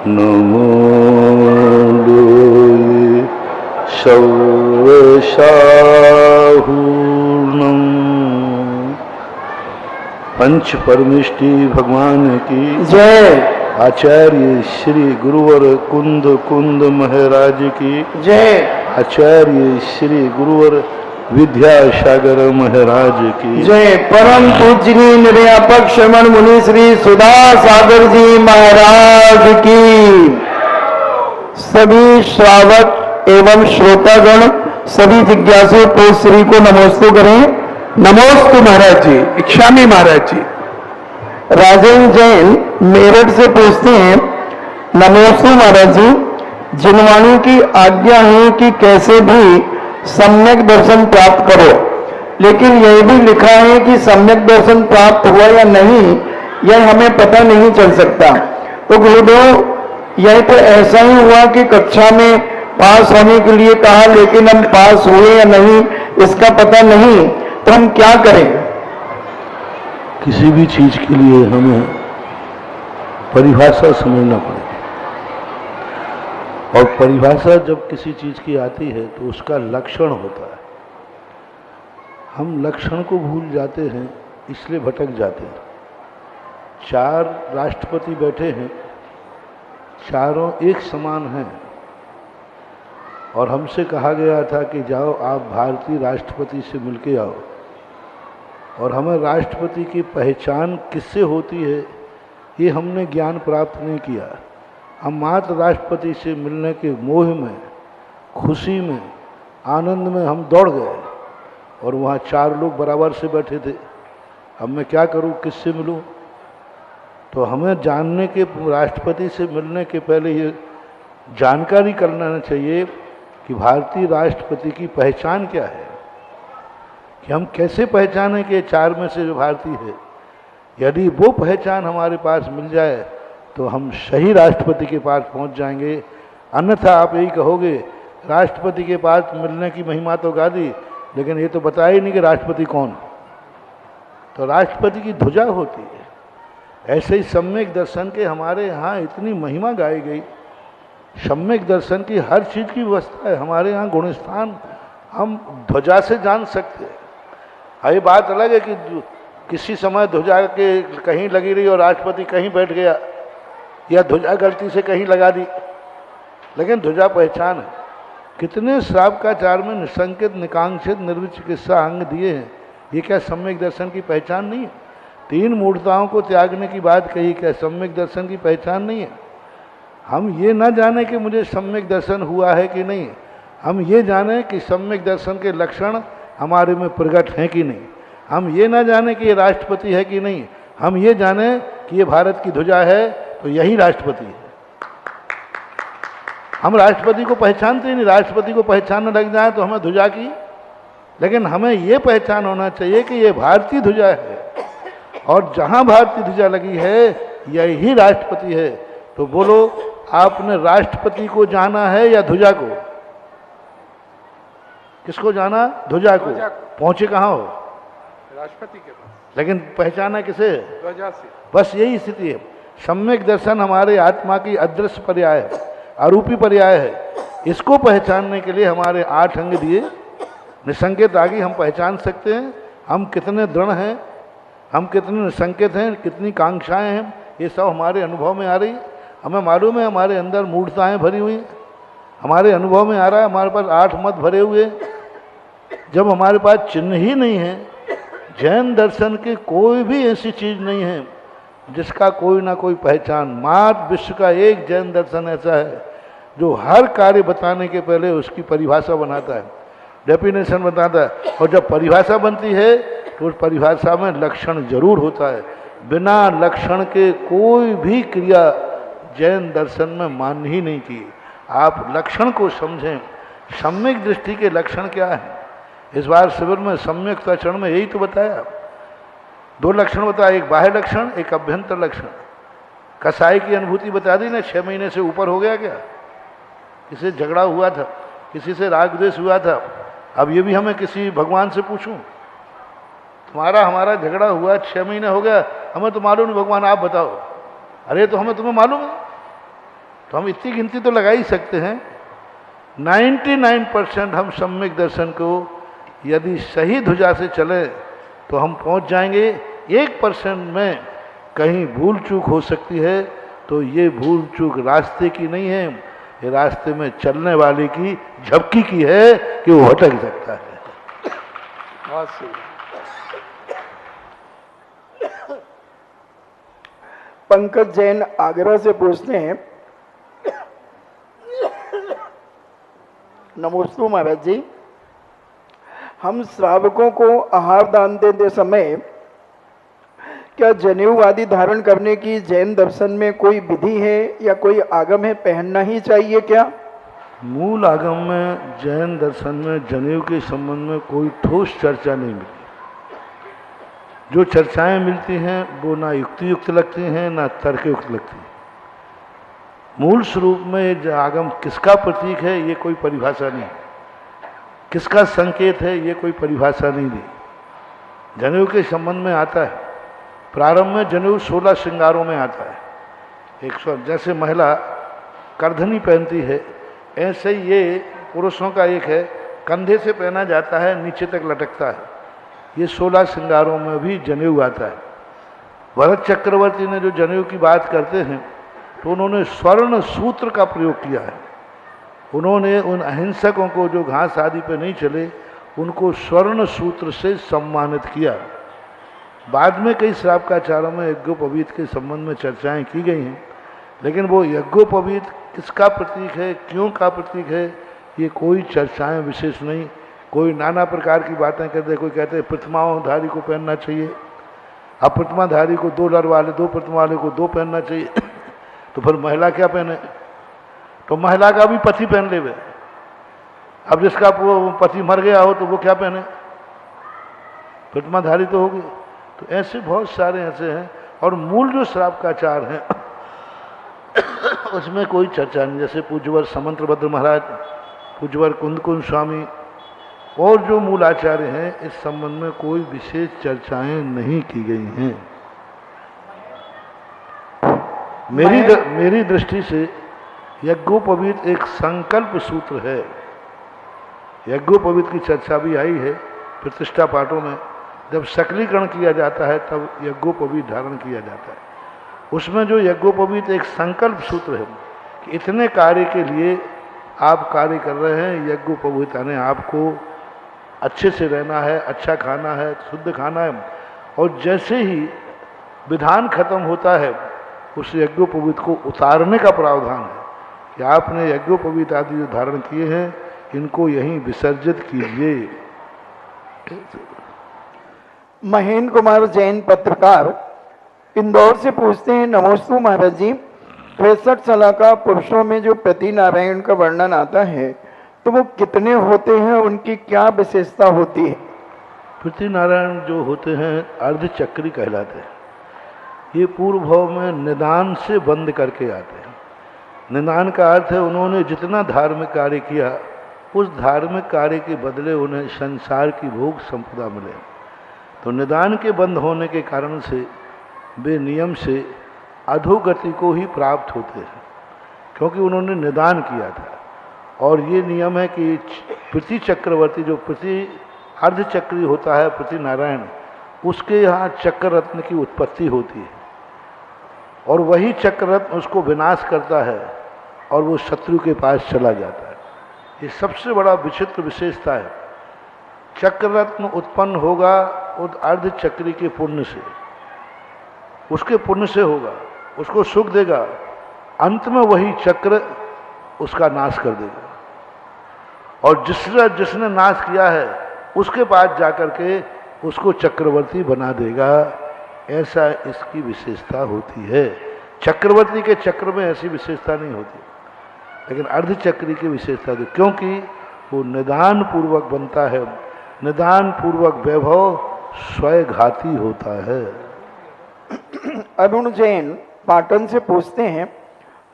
नमो लोये शौर्यशाहूर्णम्। पंच परमेष्टि भगवान की जय। आचार्य श्री गुरुवर कुंद कुंद महाराज की जय। आचार्य श्री गुरुवर विद्यासागर महाराज की जय। परम पूजनीय निर्यापक श्रमण मुनि श्री सुधा सागर जी महाराज की। सभी श्रावक एवं श्रोतागण, सभी जिज्ञासु तो श्री को नमोस्तु करें। नमोस्तु महाराज जी, इच्छामी महाराज जी। राजेंद्र जैन मेरठ से पूछते हैं, नमोस्तु महाराज जी, जिनवाणी की आज्ञा है कि कैसे भी सम्यक दर्शन प्राप्त करो, लेकिन यह भी लिखा है कि सम्यक दर्शन प्राप्त हुआ या नहीं यह हमें पता नहीं चल सकता। तो गुरुदेव, यह तो ऐसा ही हुआ कि कक्षा में पास होने के लिए कहा, लेकिन हम पास हुए या नहीं इसका पता नहीं, तो हम क्या करें? किसी भी चीज के लिए हमें परिभाषा समझना पड़ेगा, और परिभाषा जब किसी चीज की आती है तो उसका लक्षण होता है। हम लक्षण को भूल जाते हैं, इसलिए भटक जाते हैं। 4 राष्ट्रपति बैठे हैं, चारों एक समान हैं, और हमसे कहा गया था कि जाओ आप भारतीय राष्ट्रपति से मिलके आओ, और हमें राष्ट्रपति की पहचान किससे होती है ये हमने ज्ञान प्राप्त नहीं किया। हम मात्र राष्ट्रपति से मिलने के मोह में, खुशी में, आनंद में हम दौड़ गए, और वहाँ 4 लोग बराबर से बैठे थे। अब मैं क्या करूँ, किससे मिलूँ? तो हमें जानने के, राष्ट्रपति से मिलने के पहले ये जानकारी करना चाहिए कि भारतीय राष्ट्रपति की पहचान क्या है, कि हम कैसे पहचानें कि 4 में से जो भारतीय है। यदि वो पहचान हमारे पास मिल जाए तो हम सही राष्ट्रपति के पास पहुंच जाएंगे। अन्यथा आप यही कहोगे राष्ट्रपति के पास मिलने की महिमा तो गा दी, लेकिन ये तो बताया ही नहीं कि राष्ट्रपति कौन। तो राष्ट्रपति की ध्वजा होती है। ऐसे ही सम्यक दर्शन के हमारे यहाँ इतनी महिमा गाई गई। सम्यक दर्शन की हर चीज़ की व्यवस्था है हमारे यहाँ। गुणस्थान हम ध्वजा से जान सकते हैं। ये बात अलग है कि किसी समय ध्वजा के कहीं लगी रही और राष्ट्रपति कहीं बैठ गया, या ध्वजा गलती से कहीं लगा दी, लेकिन ध्वजा पहचान है। कितने श्रावकाचार में निसंकेत, निकांक्षित, निर्विचिकित्सा अंग दिए हैं। ये क्या सम्यक दर्शन की पहचान नहीं है? 3 मूर्ताओं को त्यागने की बात कही, क्या सम्यक दर्शन की पहचान नहीं है? हम ये ना जाने कि मुझे सम्यक दर्शन हुआ है कि नहीं, हम ये जाने कि सम्यक दर्शन के लक्षण हमारे में प्रकट हैं कि नहीं। हम ये ना जाने कि ये राष्ट्रपति है कि नहीं, हम ये जाने कि ये भारत की ध्वजा है तो यही राष्ट्रपति है। हम राष्ट्रपति को पहचानते ही नहीं। राष्ट्रपति को पहचानने लग जाए तो हमें ध्वजा की, लेकिन हमें ये पहचान होना चाहिए कि ये भारतीय ध्वजा है, और जहाँ भारतीय ध्वजा लगी है यही राष्ट्रपति है। तो बोलो, आपने राष्ट्रपति को जाना है या ध्वजा को? किसको जाना? ध्वजा को। पहुंचे कहाँ हो? राष्ट्रपति के पास, लेकिन पहचाना किसे? ध्वजा से। बस यही स्थिति है। सम्यक दर्शन हमारे आत्मा की अदृश्य पर्याय है, अरूपी पर्याय है। इसको पहचानने के लिए हमारे 8 अंग दिए। निसंकेत आगे हम पहचान सकते हैं हम कितने दृढ़ हैं, हम कितने निसंकेत हैं, कितनी कांक्षाएं हैं, ये सब हमारे अनुभव में आ रही है। हमें मालूम है हमारे अंदर मूर्ताएं भरी हुई, हमारे अनुभव में आ रहा है। हमारे पास 8 मत भरे हुए। जब हमारे पास चिन्ह ही नहीं है, जैन दर्शन की कोई भी ऐसी चीज़ नहीं है जिसका कोई ना कोई पहचान। मात्र विश्व का एक जैन दर्शन ऐसा है जो हर कार्य बताने के पहले उसकी परिभाषा बनाता है, डेफिनेशन बताता है। और जब परिभाषा बनती है तो उस परिभाषा में लक्षण जरूर होता है। बिना लक्षण के कोई भी क्रिया जैन दर्शन में मान्य ही नहीं की। आप लक्षण को समझें। सम्यक दृष्टि के लक्षण क्या है? इस बार शिविर में सम्यक आचरण में यही तो बताया। 2 लक्षण बताया, एक बाह्य लक्षण, एक अभ्यंतर लक्षण। कसाई की अनुभूति बता दी ना, 6 महीने से ऊपर हो गया क्या? किसी से झगड़ा हुआ था, किसी से राग द्वेष हुआ था। अब ये भी हमें किसी भगवान से पूछूं, तुम्हारा हमारा झगड़ा हुआ 6 महीने हो गया, हमें तो मालूम नहीं, भगवान आप बताओ। अरे तो हमें तुम्हें मालूम है। तो हम इतनी गिनती तो लगा ही सकते हैं 99% हम सम्यक दर्शन को यदि सही ध्वजा से चले तो हम पहुंच जाएंगे। 1% में कहीं भूल चूक हो सकती है, तो ये भूल चूक रास्ते की नहीं है, ये रास्ते में चलने वाले की झपकी की है कि वो भटक सकता है। बहुत सही। पंकज जैन आगरा से पूछते हैं, नमोस्तु महाराज जी, हम श्रावकों को आहार दान देते समय क्या जनेऊ आदि धारण करने की जैन दर्शन में कोई विधि है या कोई आगम है, पहनना ही चाहिए क्या? मूल आगम में जैन दर्शन में जनेऊ के संबंध में कोई ठोस चर्चा नहीं मिली। जो चर्चाएं मिलती हैं वो ना युक्तियुक्त लगती हैं ना तर्कयुक्त लगती हैं। मूल स्वरूप में जो आगम किसका प्रतीक है ये कोई परिभाषा नहीं, किसका संकेत है ये कोई परिभाषा नहीं दी। जनेऊ के संबंध में आता है, प्रारंभ में जनेऊ 16 श्रृंगारों में आता है। जैसे महिला करधनी पहनती है, ऐसे ही ये पुरुषों का एक है, कंधे से पहना जाता है, नीचे तक लटकता है। ये 16 श्रृंगारों में भी जनेऊ आता है। भरत चक्रवर्ती ने जो जनेऊ की बात करते हैं तो उन्होंने स्वर्ण सूत्र का प्रयोग किया है। उन्होंने उन अहिंसकों को जो घास आदि पे नहीं चले उनको स्वर्ण सूत्र से सम्मानित किया। बाद में कई श्रावकाचारों में यज्ञोपवीत के संबंध में चर्चाएं की गई हैं, लेकिन वो यज्ञोपवीत किसका प्रतीक है, क्यों का प्रतीक है, ये कोई चर्चाएं विशेष नहीं। कोई नाना प्रकार की बातें कहते हैं। कोई कहते हैं प्रतिमाधारी को पहनना चाहिए, अब प्रतिमाधारी को 2 लर वाले 2 प्रतिमा वाले को 2 पहनना चाहिए तो फिर महिला क्या पहने? तो महिला का भी पति पहन ले। अब जिसका पति मर गया हो तो वो क्या पहने? प्रतिमाधारी तो होगी। तो ऐसे बहुत सारे ऐसे हैं। और मूल जो श्रावकाचार हैं उसमें कोई चर्चा नहीं। जैसे पूज्यवर समंत्रभद्र महाराज, पूज्यवर कुंदकुंज स्वामी और जो मूल आचार्य हैं, इस संबंध में कोई विशेष चर्चाएं नहीं की गई हैं। मेरी दृष्टि से यज्ञोपवीत एक संकल्प सूत्र है। यज्ञोपवीत की चर्चा भी आई है प्रतिष्ठा पाठों में। जब सकलीकरण किया जाता है तब यज्ञोपवीत धारण किया जाता है। उसमें जो यज्ञोपवीत एक संकल्प सूत्र है कि इतने कार्य के लिए आप कार्य कर रहे हैं, यज्ञोपवीत यानी आपको अच्छे से रहना है, अच्छा खाना है, शुद्ध खाना है। और जैसे ही विधान खत्म होता है उस यज्ञोपवीत को उतारने का प्रावधान है कि आपने यज्ञोपवीत आदि जो धारण किए हैं इनको यहीं विसर्जित कीजिए। महेंद्र कुमार जैन पत्रकार इंदौर से पूछते हैं, नमोस्तु महाराज जी, 63 साल का पुरुषों में जो प्रति नारायण का वर्णन आता है तो वो कितने होते हैं, उनकी क्या विशेषता होती है? प्रति नारायण जो होते हैं अर्धचक्री कहलाते हैं। ये पूर्व भाव में निदान से बंद करके आते हैं। निदान का अर्थ है उन्होंने जितना धार्मिक कार्य किया उस धार्मिक कार्य के बदले उन्हें संसार की भोग संपदा मिले। तो निदान के बंद होने के कारण से वे नियम से अधोगति को ही प्राप्त होते हैं, क्योंकि उन्होंने निदान किया था। और ये नियम है कि प्रति चक्रवर्ती जो प्रति अर्धचक्री होता है, प्रति नारायण, उसके यहाँ चक्र रत्न की उत्पत्ति होती है और वही चक्र रत्न उसको विनाश करता है और वो शत्रु के पास चला जाता है। ये सबसे बड़ा विचित्र विशेषता है। चक्र रत्न उत्पन्न होगा उस अर्धचक्री के पुण्य से, उसके पुण्य से होगा, उसको सुख देगा। अंत में वही चक्र उसका नाश कर देगा और जिसने नाश किया है उसके पास जाकर के उसको चक्रवर्ती बना देगा। ऐसा इसकी विशेषता होती है। चक्रवर्ती के चक्र में ऐसी विशेषता नहीं होती, लेकिन अर्धचक्री की विशेषता थी, क्योंकि वो निदान पूर्वक बनता है। निदान पूर्वक वैभव स्वयघाती होता है। अरुण जैन पाटन से पूछते हैं,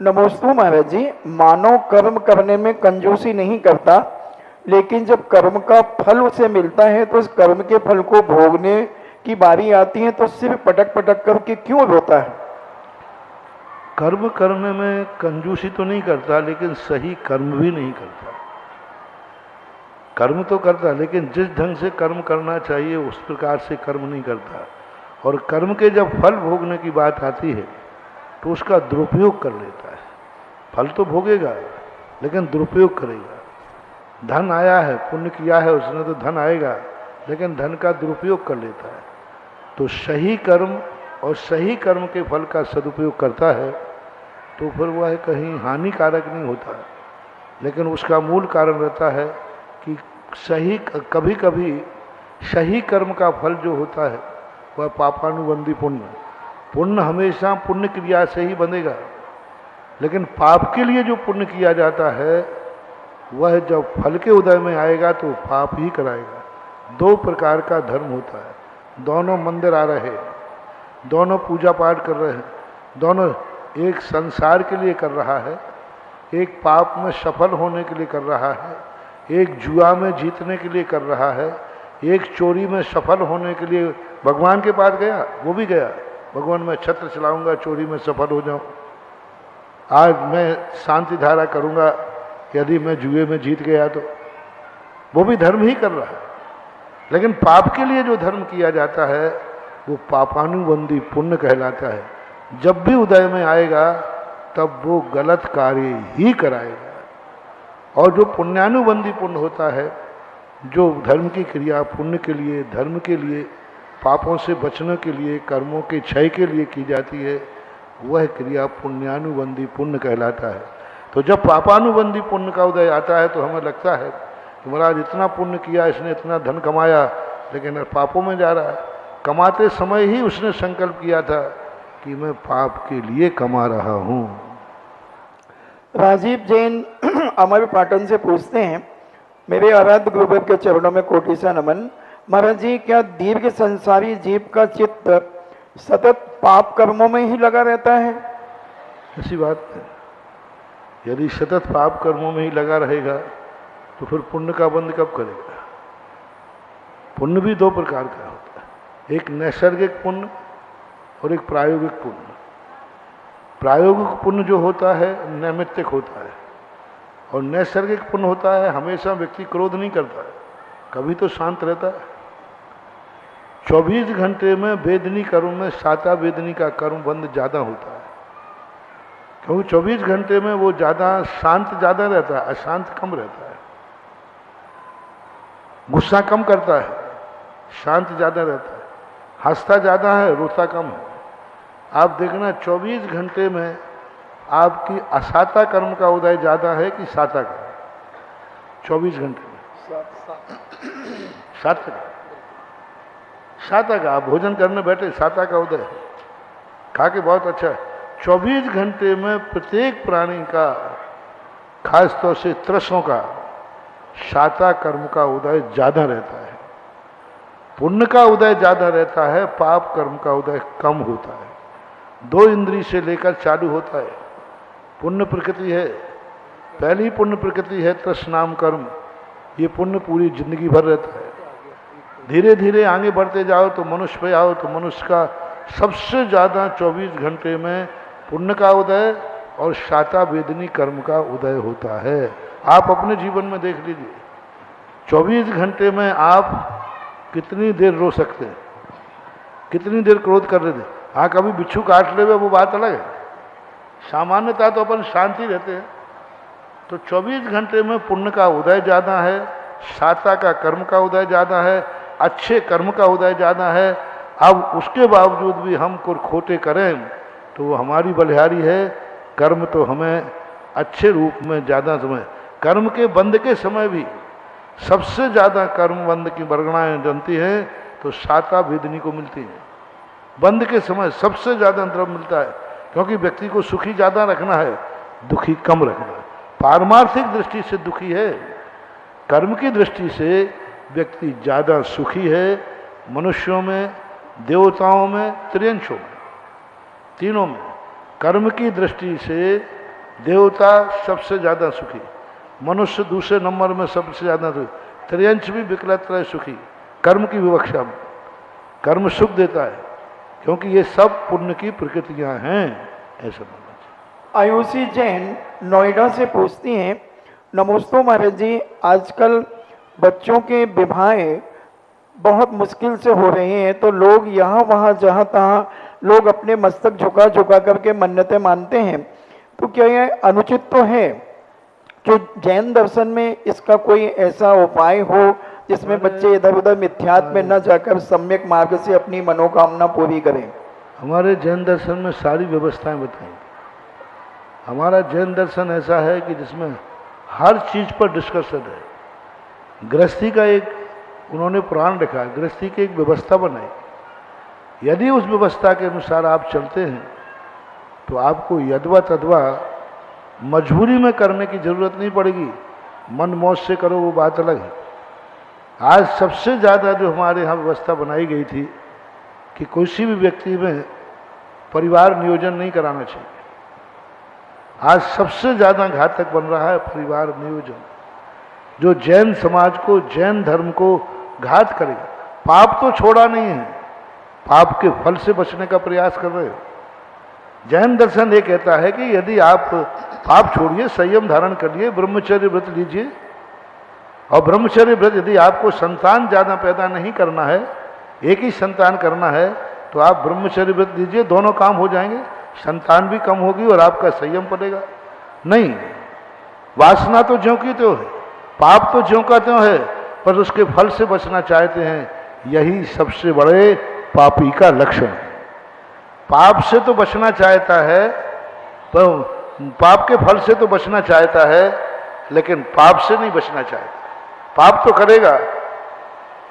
नमोस्तु महाराज जी, मानव कर्म करने में कंजूसी नहीं करता, लेकिन जब कर्म का फल उसे मिलता है तो उस कर्म के फल को भोगने की बारी आती है तो सिर्फ पटक पटक करके क्यों रोता है? कर्म करने में कंजूसी तो नहीं करता, लेकिन सही कर्म भी नहीं करता। कर्म तो करता, लेकिन जिस ढंग से कर्म करना चाहिए उस प्रकार से कर्म नहीं करता। और कर्म के जब फल भोगने की बात आती है तो उसका दुरुपयोग कर लेता है। फल तो भोगेगा लेकिन दुरुपयोग करेगा। धन आया है, पुण्य किया है उसने तो धन आएगा, लेकिन धन का दुरुपयोग कर लेता है। तो सही कर्म और सही कर्म के फल का सदुपयोग करता है तो फिर वह कहीं हानिकारक नहीं होता। लेकिन उसका मूल कारण रहता है कि कभी कभी सही कर्म का फल जो होता है वह पापानुबंधी पुण्य हमेशा पुण्य क्रिया से ही बनेगा। लेकिन पाप के लिए जो पुण्य किया जाता है वह जब फल के उदय में आएगा तो पाप ही कराएगा। दो प्रकार का धर्म होता है, दोनों मंदिर आ रहे हैं, दोनों पूजा पाठ कर रहे हैं, दोनों एक संसार के लिए कर रहा है, एक पाप में सफल होने के लिए कर रहा है, एक जुआ में जीतने के लिए कर रहा है, एक चोरी में सफल होने के लिए भगवान के पास गया, वो भी गया भगवान मैं छत्र चलाऊंगा, चोरी में सफल हो जाऊं, आज मैं शांति धारा करूंगा, यदि मैं जुए में जीत गया तो वो भी धर्म ही कर रहा है। लेकिन पाप के लिए जो धर्म किया जाता है वो पापानुबंधी पुण्य कहलाता है। जब भी उदय में आएगा तब वो गलत कार्य ही कराएगा। और जो पुण्यानुबंधी पुण्य होता है, जो धर्म की क्रिया पुण्य के लिए, धर्म के लिए, पापों से बचने के लिए, कर्मों के क्षय के लिए की जाती है, वह क्रिया पुण्यानुबंधी पुण्य कहलाता है। तो जब पापानुबंधी पुण्य का उदय आता है तो हमें लगता है कि महाराज इतना पुण्य किया, इसने इतना धन कमाया, लेकिन पापों में जा रहा है। कमाते समय ही उसने संकल्प किया था कि मैं पाप के लिए कमा रहा हूँ। राजीव जैन अमर पाटन से पूछते हैं, मेरे आराध्य गुरुदेव के चरणों में कोटि सा नमन। महाराज जी, क्या दीर्घ संसारी जीव का चित्त सतत पाप कर्मों में ही लगा रहता है? ऐसी बात है। यदि सतत पाप कर्मों में ही लगा रहेगा तो फिर पुण्य का बंध कब करेगा? पुण्य भी दो प्रकार का होता है, एक नैसर्गिक पुण्य और एक प्रायोगिक पुण्य। प्रायोगिक पुण्य जो होता है नैमित्तिक होता है, और नैसर्गिक पुण्य होता है हमेशा व्यक्ति क्रोध नहीं करता है, कभी तो शांत रहता है। 24 घंटे में वेदनी कर्म में साता वेदनी का कर्म बंध ज़्यादा होता है, क्योंकि 24 घंटे में वो ज़्यादा शांत ज़्यादा रहता है, अशांत कम रहता है। गुस्सा कम करता है, शांत ज़्यादा रहता है, हंसता ज़्यादा है, रोता कम है। आप देखना 24 घंटे में आपकी असाता कर्म का उदय ज़्यादा है कि साता का? 24 घंटे में साता का आप भोजन करने बैठे, साता का उदय खा के बहुत अच्छा है। 24 घंटे में प्रत्येक प्राणी का, खास तौर से त्रसों का, साता कर्म का उदय ज़्यादा रहता है। पुण्य का उदय ज़्यादा रहता है, पाप कर्म का उदय कम होता है। 2 इंद्री से लेकर चालू होता है। पुण्य प्रकृति है, पहली पुण्य प्रकृति है तृष्णाम कर्म, ये पुण्य पूरी जिंदगी भर रहता है। धीरे धीरे आगे बढ़ते जाओ तो मनुष्य पे आओ तो मनुष्य का सबसे ज़्यादा 24 घंटे में पुण्य का उदय और शाता वेदनी कर्म का उदय होता है। आप अपने जीवन में देख लीजिए, 24 घंटे में आप कितनी देर रो सकते हैं, कितनी देर क्रोध कर रहे थे। हाँ, कभी बिच्छू काट ले वो बात अलग है, सामान्यतः तो अपन शांति रहते हैं। तो 24 घंटे में पुण्य का उदय ज़्यादा है, शाता का कर्म का उदय ज़्यादा है, अच्छे कर्म का उदय ज़्यादा है। अब उसके बावजूद भी हम कुछ खोटे करें तो वो हमारी बलिहारी है। कर्म तो हमें अच्छे रूप में ज़्यादा समय, कर्म के बंध के समय भी सबसे ज़्यादा कर्म बंध की बरगणाएँ जनती हैं तो शाता वेदनी को मिलती हैं। बंध के समय सबसे ज़्यादा द्रव्य मिलता है, क्योंकि व्यक्ति को सुखी ज़्यादा रखना है, दुखी कम रखना है। पारमार्थिक दृष्टि से दुखी है, कर्म की दृष्टि से व्यक्ति ज़्यादा सुखी है। मनुष्यों में, देवताओं में, त्रियंशों में, तीनों में कर्म की दृष्टि से देवता सबसे ज़्यादा सुखी, मनुष्य दूसरे नंबर में सबसे ज़्यादा सुखी, त्रियंश भी विकलत्रय सुखी कर्म की विवक्षा में। कर्म सुख देता है क्योंकि ये सब पुण्य की प्रकृतियां हैं, ऐसा मानना चाहिए। आयुषी जैन नोएडा से पूछती हैं, नमोस्तु महाराज जी, आजकल बच्चों के विवाह बहुत मुश्किल से हो रहे हैं, तो लोग यहाँ वहाँ जहाँ तहाँ लोग अपने मस्तक झुका झुका करके मन्नतें मानते हैं, तो क्या यह अनुचित तो है? जो जैन दर्शन में इसका कोई ऐसा उपाय हो जिसमें बच्चे इधर उधर मिथ्यात्व में न जाकर सम्यक मार्ग से अपनी मनोकामना पूरी करें? हमारे जैन दर्शन में सारी व्यवस्थाएं बताई। हमारा जैन दर्शन ऐसा है कि जिसमें हर चीज पर डिस्कशन है। गृहस्थी का एक उन्होंने पुराण लिखा है, गृहस्थी की एक व्यवस्था बनाई। यदि उस व्यवस्था के अनुसार आप चलते हैं तो आपको यदवा तदवा मजबूरी में करने की जरूरत नहीं पड़ेगी। मन मौज से करो वो बात अलग है। आज सबसे ज़्यादा जो हमारे यहाँ व्यवस्था बनाई गई थी कि किसी भी व्यक्ति में परिवार नियोजन नहीं कराना चाहिए। आज सबसे ज़्यादा घातक बन रहा है परिवार नियोजन, जो जैन समाज को, जैन धर्म को घात करेगा। पाप तो छोड़ा नहीं है, पाप के फल से बचने का प्रयास कर रहे हो। जैन दर्शन ये कहता है कि यदि आप पाप छोड़िए, संयम धारण करिए, ब्रह्मचर्य व्रत लीजिए, और ब्रह्मचर्य व्रत यदि आपको संतान ज़्यादा पैदा नहीं करना है, एक ही संतान करना है, तो आप ब्रह्मचर्य व्रत लीजिए, दोनों काम हो जाएंगे। संतान भी कम होगी और आपका संयम पड़ेगा। नहीं, वासना तो ज्यों की त्यों है, पाप तो ज्यों का त्यों है, पर उसके फल से बचना चाहते हैं। यही सबसे बड़े पापी का लक्षण है। पाप से तो बचना चाहता है, तो पाप के फल से तो बचना चाहता है, लेकिन पाप से नहीं बचना चाहता। पाप तो करेगा।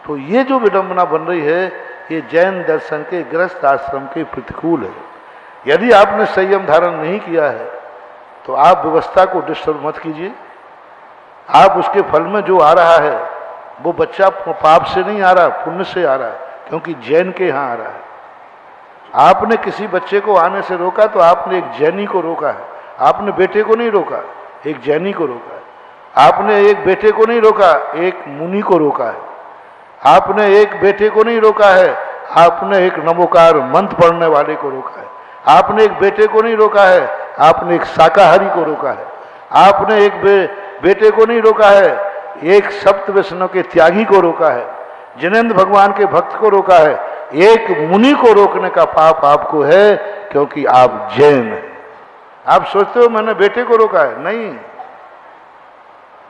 तो ये जो विडंबना बन रही है, ये जैन दर्शन के गृहस्थ आश्रम के प्रतिकूल है। यदि आपने संयम धारण नहीं किया है तो आप व्यवस्था को डिस्टर्ब मत कीजिए। आप उसके फल में जो आ रहा है वो बच्चा पाप से नहीं आ रहा, पुण्य से आ रहा है, क्योंकि जैन के यहाँ आ रहा है। आपने किसी बच्चे को आने से रोका तो आपने एक जैनी को रोका है। आपने बेटे को नहीं रोका, एक जैनी को रोका है। आपने एक बेटे को नहीं रोका, एक मुनि को रोका है। आपने एक बेटे को नहीं रोका है, आपने एक नमोकार मंत्र पढ़ने वाले को रोका है। आपने एक बेटे को नहीं रोका है, आपने एक शाकाहारी को रोका है। आपने एक बेटे को नहीं रोका है, एक सप्त वैष्णव के त्यागी को रोका है। जिनेंद्र भगवान के भक्त को रोका है। एक मुनि को रोकने का पाप आपको है, क्योंकि आप जैन हैं। आप सोचते हो मैंने बेटे को रोका है, नहीं,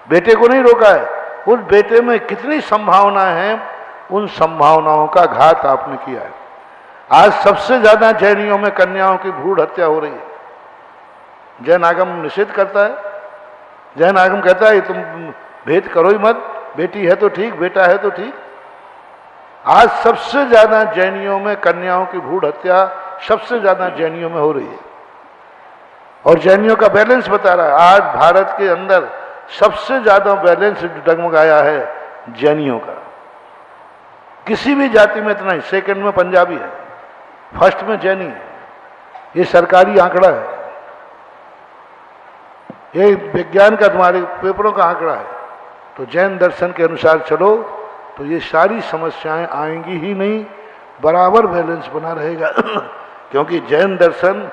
बेटे को नहीं रोका है। उस बेटे में कितनी संभावनाएं हैं, उन संभावनाओं का घात आपने किया है। आज सबसे ज्यादा जैनियों में कन्याओं की भ्रूण हत्या हो रही है। जैन आगम निषेध करता है। जैन आगम कहता है तुम भेद करो ही मत, बेटी है तो ठीक, बेटा है तो ठीक। आज सबसे ज्यादा जैनियों में कन्याओं की भ्रूण हत्या सबसे ज्यादा जैनियों में हो रही है। और जैनियों का बैलेंस बता रहा है, आज भारत के अंदर सबसे ज्यादा बैलेंस डगमगाया है जैनियों का। किसी भी जाति में इतना ही, सेकंड में पंजाबी है, फर्स्ट में जैनी है। ये सरकारी आंकड़ा है, ये विज्ञान का तुम्हारे पेपरों का आंकड़ा है। तो जैन दर्शन के अनुसार चलो तो ये सारी समस्याएं आएंगी ही नहीं, बराबर बैलेंस बना रहेगा। क्योंकि जैन दर्शन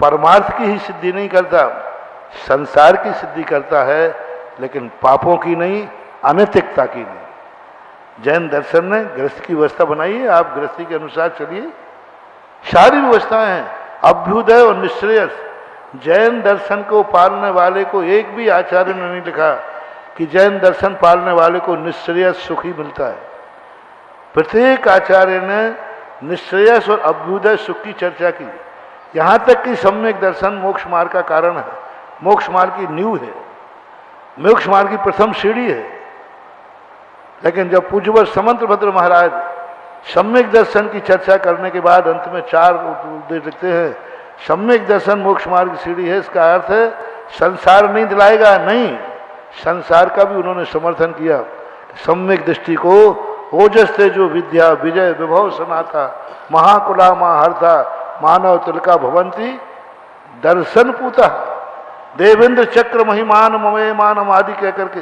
परमार्थ की ही सिद्धि नहीं करता, संसार की सिद्धि करता है, लेकिन पापों की नहीं, अनैतिकता की नहीं। जैन दर्शन ने गृहस्थ की व्यवस्था बनाई है, आप गृहस्थी के अनुसार चलिए। सारी व्यवस्थाएं हैं, अभ्युदय और निश्रेयस। जैन दर्शन को पालने वाले को एक भी आचार्य ने नहीं लिखा कि जैन दर्शन पालने वाले को निश्रेयस सुख ही मिलता है। प्रत्येक आचार्य ने निश्रेयस और अभ्युदय सुख की चर्चा की। यहाँ तक कि सम्यक दर्शन मोक्ष मार्ग का कारण है, मोक्ष मार्ग की नींव है, मोक्ष मार्ग की प्रथम सीढ़ी है। लेकिन जब पूज्यवर समंतभद्र महाराज सम्यक दर्शन की चर्चा करने के बाद अंत में 4 उपदेश लिखते हैं, सम्यक दर्शन मोक्ष मार्ग की सीढ़ी है, इसका अर्थ है संसार नहीं दिलाएगा, नहीं, संसार का भी उन्होंने समर्थन किया। सम्यक दृष्टि को ओजस तेजो विद्या विजय विभव सनाथा महाकुला महाहर्ता मानव तिलका भवंती दर्शन पूता देवेंद्र चक्र महिमान ममय मानम आदि कह करके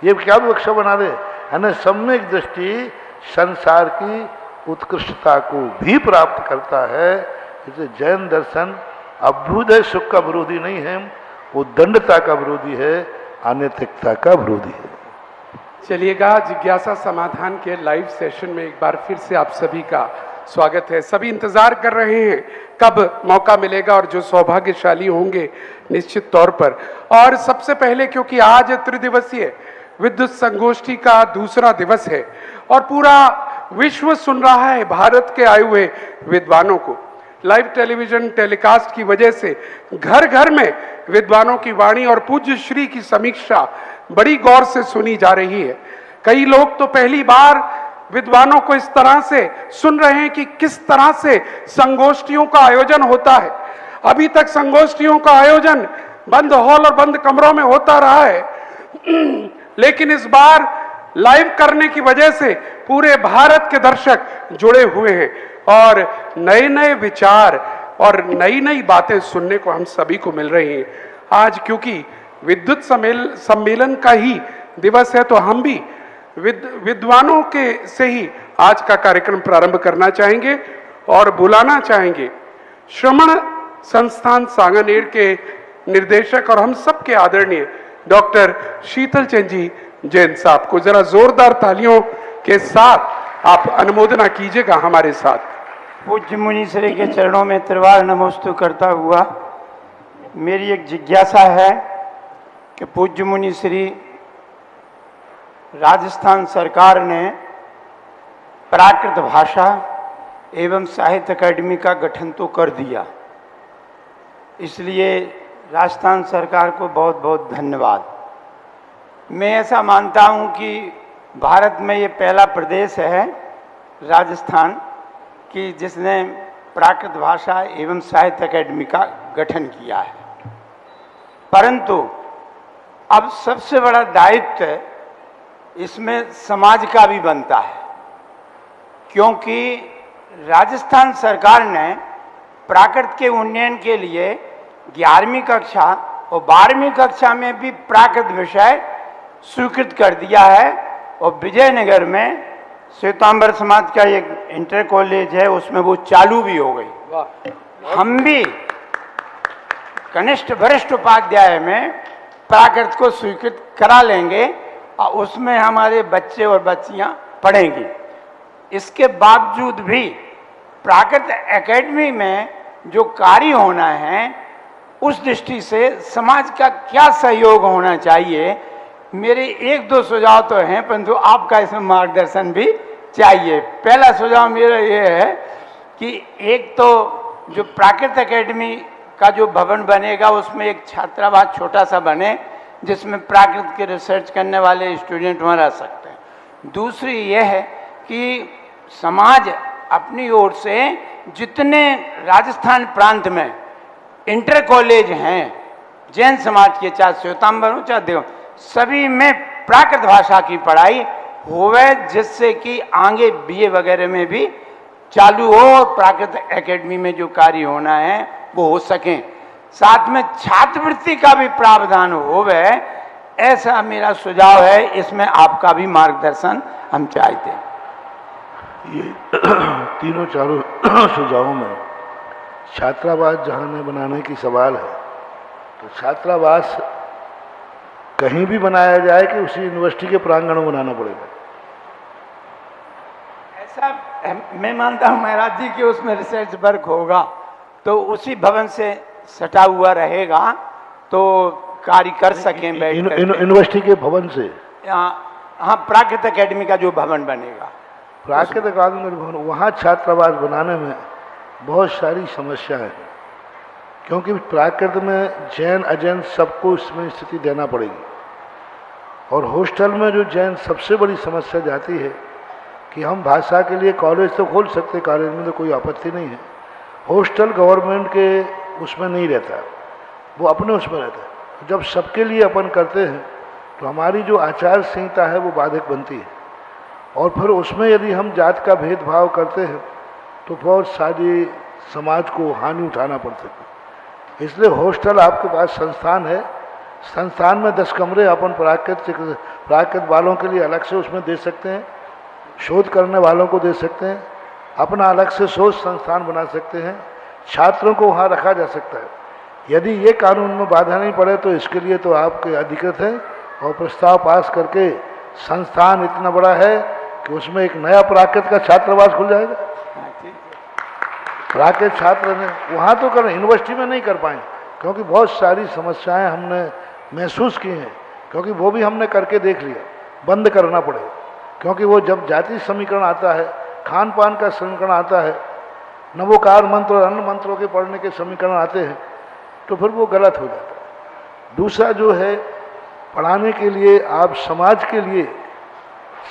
ये क्या विवक्षा बना रहे हैं। सम्यक दृष्टि संसार की उत्कृष्टता को भी प्राप्त करता है। इसे जैन दर्शन अभ्युदय सुख का विरोधी नहीं है, वो दंडता का विरोधी है, अनैतिकता का विरोधी है। चलिएगा, जिज्ञासा समाधान के लाइव सेशन में एक बार फिर से आप सभी का स्वागत है। सभी इंतजार कर रहे हैं कब मौका मिलेगा, और जो सौभाग्यशाली होंगे निश्चित तौर पर। और सबसे पहले, क्योंकि आज त्रिदिवसीय विद्युत संगोष्ठी का दूसरा दिवस है और पूरा विश्व सुन रहा है भारत के आए हुए विद्वानों को, लाइव टेलीविजन टेलीकास्ट की वजह से घर घर में विद्वानों की वाणी और पूज्य श्री की समीक्षा बड़ी गौर से सुनी जा रही है। कई लोग तो पहली बार विद्वानों को इस तरह से सुन रहे हैं कि किस तरह से संगोष्ठियों का आयोजन होता है। अभी तक संगोष्ठियों का आयोजन बंद हॉल और बंद कमरों में होता रहा है, लेकिन इस बार लाइव करने की वजह से पूरे भारत के दर्शक जुड़े हुए हैं और नए नए विचार और नई नई बातें सुनने को हम सभी को मिल रही हैं। आज क्योंकि विद्युत सम्मेलन का ही दिवस है, तो हम भी विद्वानों के से ही आज का कार्यक्रम प्रारंभ करना चाहेंगे और बुलाना चाहेंगे श्रमण संस्थान सांगानेर के निर्देशक और हम सबके आदरणीय डॉक्टर शीतल चंद जी जैन साहब को। जरा जोरदार तालियों के साथ आप अनुमोदना कीजिएगा हमारे साथ। पूज्य मुनि श्री के चरणों में त्रिवार नमोस्तु करता हुआ मेरी एक जिज्ञासा है कि पूज्य मुनि श्री, राजस्थान सरकार ने प्राकृत भाषा एवं साहित्य अकादमी का गठन तो कर दिया, इसलिए राजस्थान सरकार को बहुत बहुत धन्यवाद। मैं ऐसा मानता हूं कि भारत में ये पहला प्रदेश है राजस्थान कि जिसने प्राकृत भाषा एवं साहित्य अकादमी का गठन किया है। परंतु अब सबसे बड़ा दायित्व इसमें समाज का भी बनता है, क्योंकि राजस्थान सरकार ने प्राकृत के उन्नयन के लिए 11वीं कक्षा और 12वीं कक्षा में भी प्राकृत विषय स्वीकृत कर दिया है। और विजयनगर में श्वेतांबर समाज का एक इंटर कॉलेज है, उसमें वो चालू भी हो गई। हम भी कनिष्ठ वरिष्ठ उपाध्याय में प्राकृत को स्वीकृत करा लेंगे और उसमें हमारे बच्चे और बच्चियां पढ़ेंगी। इसके बावजूद भी प्राकृत एकेडमी में जो कार्य होना है, उस दृष्टि से समाज का क्या सहयोग होना चाहिए, मेरे एक दो सुझाव तो हैं, परंतु आपका इसमें मार्गदर्शन भी चाहिए। पहला सुझाव मेरा ये है कि एक तो जो प्राकृत एकेडमी का जो भवन बनेगा उसमें एक छात्रावास छोटा सा बने, जिसमें प्राकृत के रिसर्च करने वाले स्टूडेंट वहाँ रह सकते हैं। दूसरी यह है कि समाज अपनी ओर से जितने राजस्थान प्रांत में इंटर कॉलेज हैं जैन समाज के, चाहे श्वेतांबर हो चाहे देव, सभी में प्राकृत भाषा की पढ़ाई होवे, जिससे कि आगे बीए वगैरह में भी चालू हो और प्राकृत एकेडमी में जो कार्य होना है वो हो सके। साथ में छात्रवृत्ति का भी प्रावधान होवे, ऐसा मेरा सुझाव है। इसमें आपका भी मार्गदर्शन हम चाहते हैं। ये तीनों चारों सुझावों में छात्रावास जहाँ में बनाने की सवाल है, तो छात्रावास कहीं भी बनाया जाए कि उसी यूनिवर्सिटी के प्रांगण में बनाना पड़ेगा? ऐसा मैं मानता हूँ महाराज जी कि उसमें रिसर्च वर्क होगा तो उसी भवन से सटा हुआ रहेगा, तो कार्य कर सकें बैठ यूनिवर्सिटी के भवन से। हाँ, प्राकृत एकेडमी का जो भवन बनेगा, प्राकृत अकादमी भवन, वहाँ छात्रावास बनाने में बहुत सारी समस्याएं हैं, क्योंकि प्राकृत में जैन अजैन सबको इसमें स्थिति देना पड़ेगी। और हॉस्टल में जो जैन सबसे बड़ी समस्या जाती है कि हम भाषा के लिए कॉलेज तो खोल सकते, कॉलेज में तो कोई आपत्ति नहीं है, हॉस्टल गवर्नमेंट के उसमें नहीं रहता, वो अपने उसमें रहता है। जब सबके लिए अपन करते हैं तो हमारी जो आचार संहिता है वो बाधक बनती है, और फिर उसमें यदि हम जात का भेदभाव करते हैं तो बहुत सारी समाज को हानि उठाना पड़ सकती है। इसलिए हॉस्टल आपके पास संस्थान है, संस्थान में 10 कमरे अपन प्राकृत वालों के लिए अलग से उसमें दे सकते हैं, शोध करने वालों को दे सकते हैं, अपना अलग से शोध संस्थान बना सकते हैं, छात्रों को वहाँ रखा जा सकता है। यदि ये कानून में बाधा नहीं पड़े तो इसके लिए तो आपके अधिकृत है और प्रस्ताव पास करके संस्थान इतना बड़ा है कि उसमें एक नया प्राकृत का छात्रावास खुल जाएगा। प्राकृत छात्र ने वहाँ तो करें, यूनिवर्सिटी में नहीं कर पाए क्योंकि बहुत सारी समस्याएं हमने महसूस की हैं, क्योंकि वो भी हमने करके देख लिया, बंद करना पड़ेगा। क्योंकि वो जब जाति समीकरण आता है, खान पान का समीकरण आता है, नवोकार मंत्र और अन्य मंत्रों के पढ़ने के समीकरण आते हैं, तो फिर वो गलत हो जाता है। दूसरा जो है, पढ़ाने के लिए आप समाज के लिए,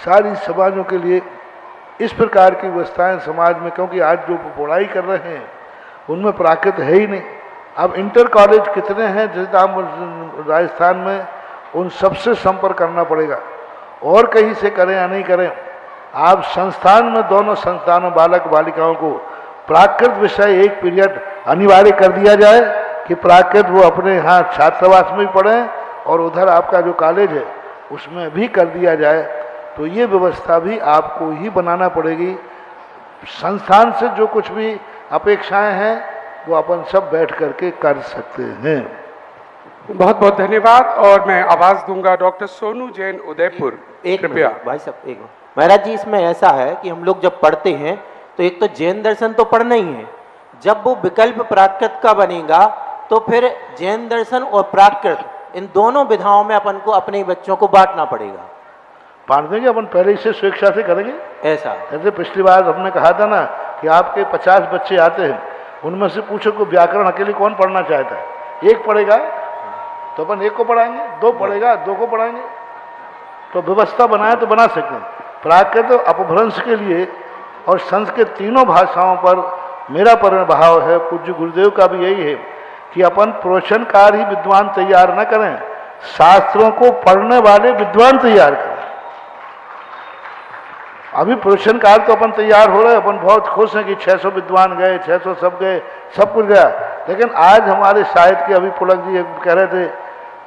सारी समाजों के लिए इस प्रकार की व्यवस्थाएं समाज में, क्योंकि आज जो पढ़ाई कर रहे हैं उनमें प्राकृत है ही नहीं। अब इंटर कॉलेज कितने हैं जैसे राजस्थान में, उन सबसे संपर्क करना पड़ेगा, और कहीं से करें या नहीं करें। आप संस्थान में, दोनों संस्थानों बालक बालिकाओं को प्राकृत विषय एक पीरियड अनिवार्य कर दिया जाए कि प्राकृत वो अपने यहाँ छात्रावास में भी पढ़ें और उधर आपका जो कॉलेज है उसमें भी कर दिया जाए। तो ये व्यवस्था भी आपको ही बनाना पड़ेगी। संस्थान से जो कुछ भी अपेक्षाएं हैं वो अपन सब बैठ करके कर सकते हैं। बहुत बहुत धन्यवाद। और मैं आवाज दूंगा डॉक्टर सोनू जैन उदयपुर। एक कृपया मिनट, भाई साहब एक मिनट। महाराज जी, इसमें ऐसा है कि हम लोग जब पढ़ते हैं तो एक तो जैन दर्शन तो पढ़ना ही है, जब वो विकल्प प्राकृत का बनेगा तो फिर जैन दर्शन और प्राकृत इन दोनों विधाओं में अपन को अपने बच्चों को बांटना पड़ेगा। बांट देंगे अपन, पहले इसे स्वेच्छा से करेंगे। ऐसा जैसे पिछली बार हमने कहा था ना कि आपके 50 बच्चे आते हैं, उनमें से पूछो को व्याकरण अकेले कौन पढ़ना चाहता है, एक पढ़ेगा तो अपन एक को पढ़ाएंगे, दो पढ़ेगा दो को पढ़ाएंगे। तो व्यवस्था बनाए तो बना सकते हैं। प्राकृत अपभ्रंश के लिए और संस्कृत तीनों भाषाओं पर मेरा प्रभाव है, पूज्य गुरुदेव का भी यही है कि अपन प्रोशनकार ही विद्वान तैयार न करें, शास्त्रों को पढ़ने वाले विद्वान तैयार करें। अभी प्रोशनकार तो अपन तैयार हो रहे हैं, अपन बहुत खुश हैं कि 600 विद्वान गए, 600 सब गए, सब कुछ गया। लेकिन आज हमारे साहित्य के अभी पुलक जी कह रहे थे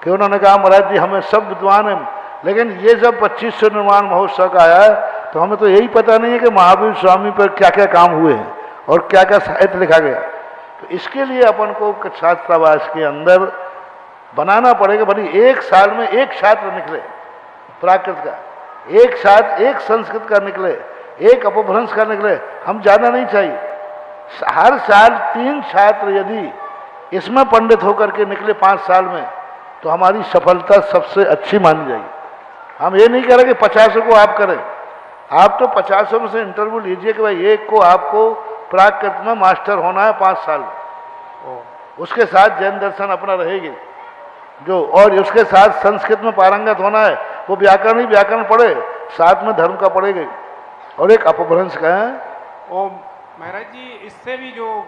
कि उन्होंने कहा महाराज जी हमें सब विद्वान हैं, लेकिन ये जब 2500 निर्माण महोत्सव का आया है तो हमें तो यही पता नहीं है कि महावीर स्वामी पर क्या क्या काम हुए हैं और क्या क्या साहित्य लिखा गया। तो इसके लिए अपन को छात्रावास के अंदर बनाना पड़ेगा। भले एक साल में एक छात्र निकले प्राकृत का, एक छात्र एक संस्कृत का निकले, एक अपभ्रंश का निकले, हम ज़्यादा नहीं चाहिए। हर साल 3 छात्र यदि इसमें पंडित होकर के निकले 5 साल में तो हमारी सफलता सबसे अच्छी मानी जाएगी। हम ये नहीं कह रहे कि 50 को आप करें, आप तो 50 में से इंटरव्यू लीजिए कि भाई एक को आपको प्राकृत में मास्टर होना है 5 साल में, उसके साथ जैन दर्शन अपना रहेगी जो, और उसके साथ संस्कृत में पारंगत होना है, वो व्याकरण ही व्याकरण पढ़े, साथ में धर्म का पढ़ेगा और एक अपभ्रंश का है। ओ महाराज जी, इससे भी जो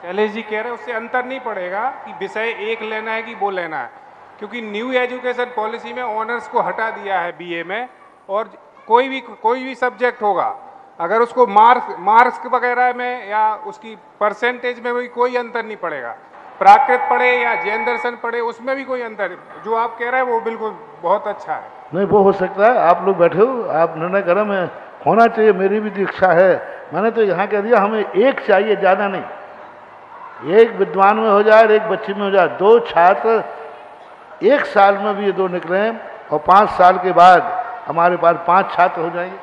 शैलेश जी कह रहे हैं उससे अंतर नहीं पड़ेगा कि विषय एक लेना है कि वो लेना है, क्योंकि न्यू एजुकेशन पॉलिसी में ऑनर्स को हटा दिया है बीए में, और कोई भी सब्जेक्ट होगा अगर उसको मार्क्स वगैरह में या उसकी परसेंटेज में भी कोई अंतर नहीं पड़ेगा। प्राकृत पढ़े या जैन दर्शन पढ़े उसमें भी कोई अंतर, जो आप कह रहे हैं वो बिल्कुल बहुत अच्छा है। नहीं वो हो सकता है, आप लोग बैठे हो, आप निर्णय करें, मैं होना चाहिए, मेरी भी दीक्षा है। मैंने तो यहाँ कह दिया हमें एक चाहिए, ज़्यादा नहीं। एक विद्वान में हो जाए, एक बच्ची में हो जाए, 2 छात्र एक साल में भी ये 2 निकले हैं और 5 साल के बाद हमारे पास 5 छात्र हो जाएंगे।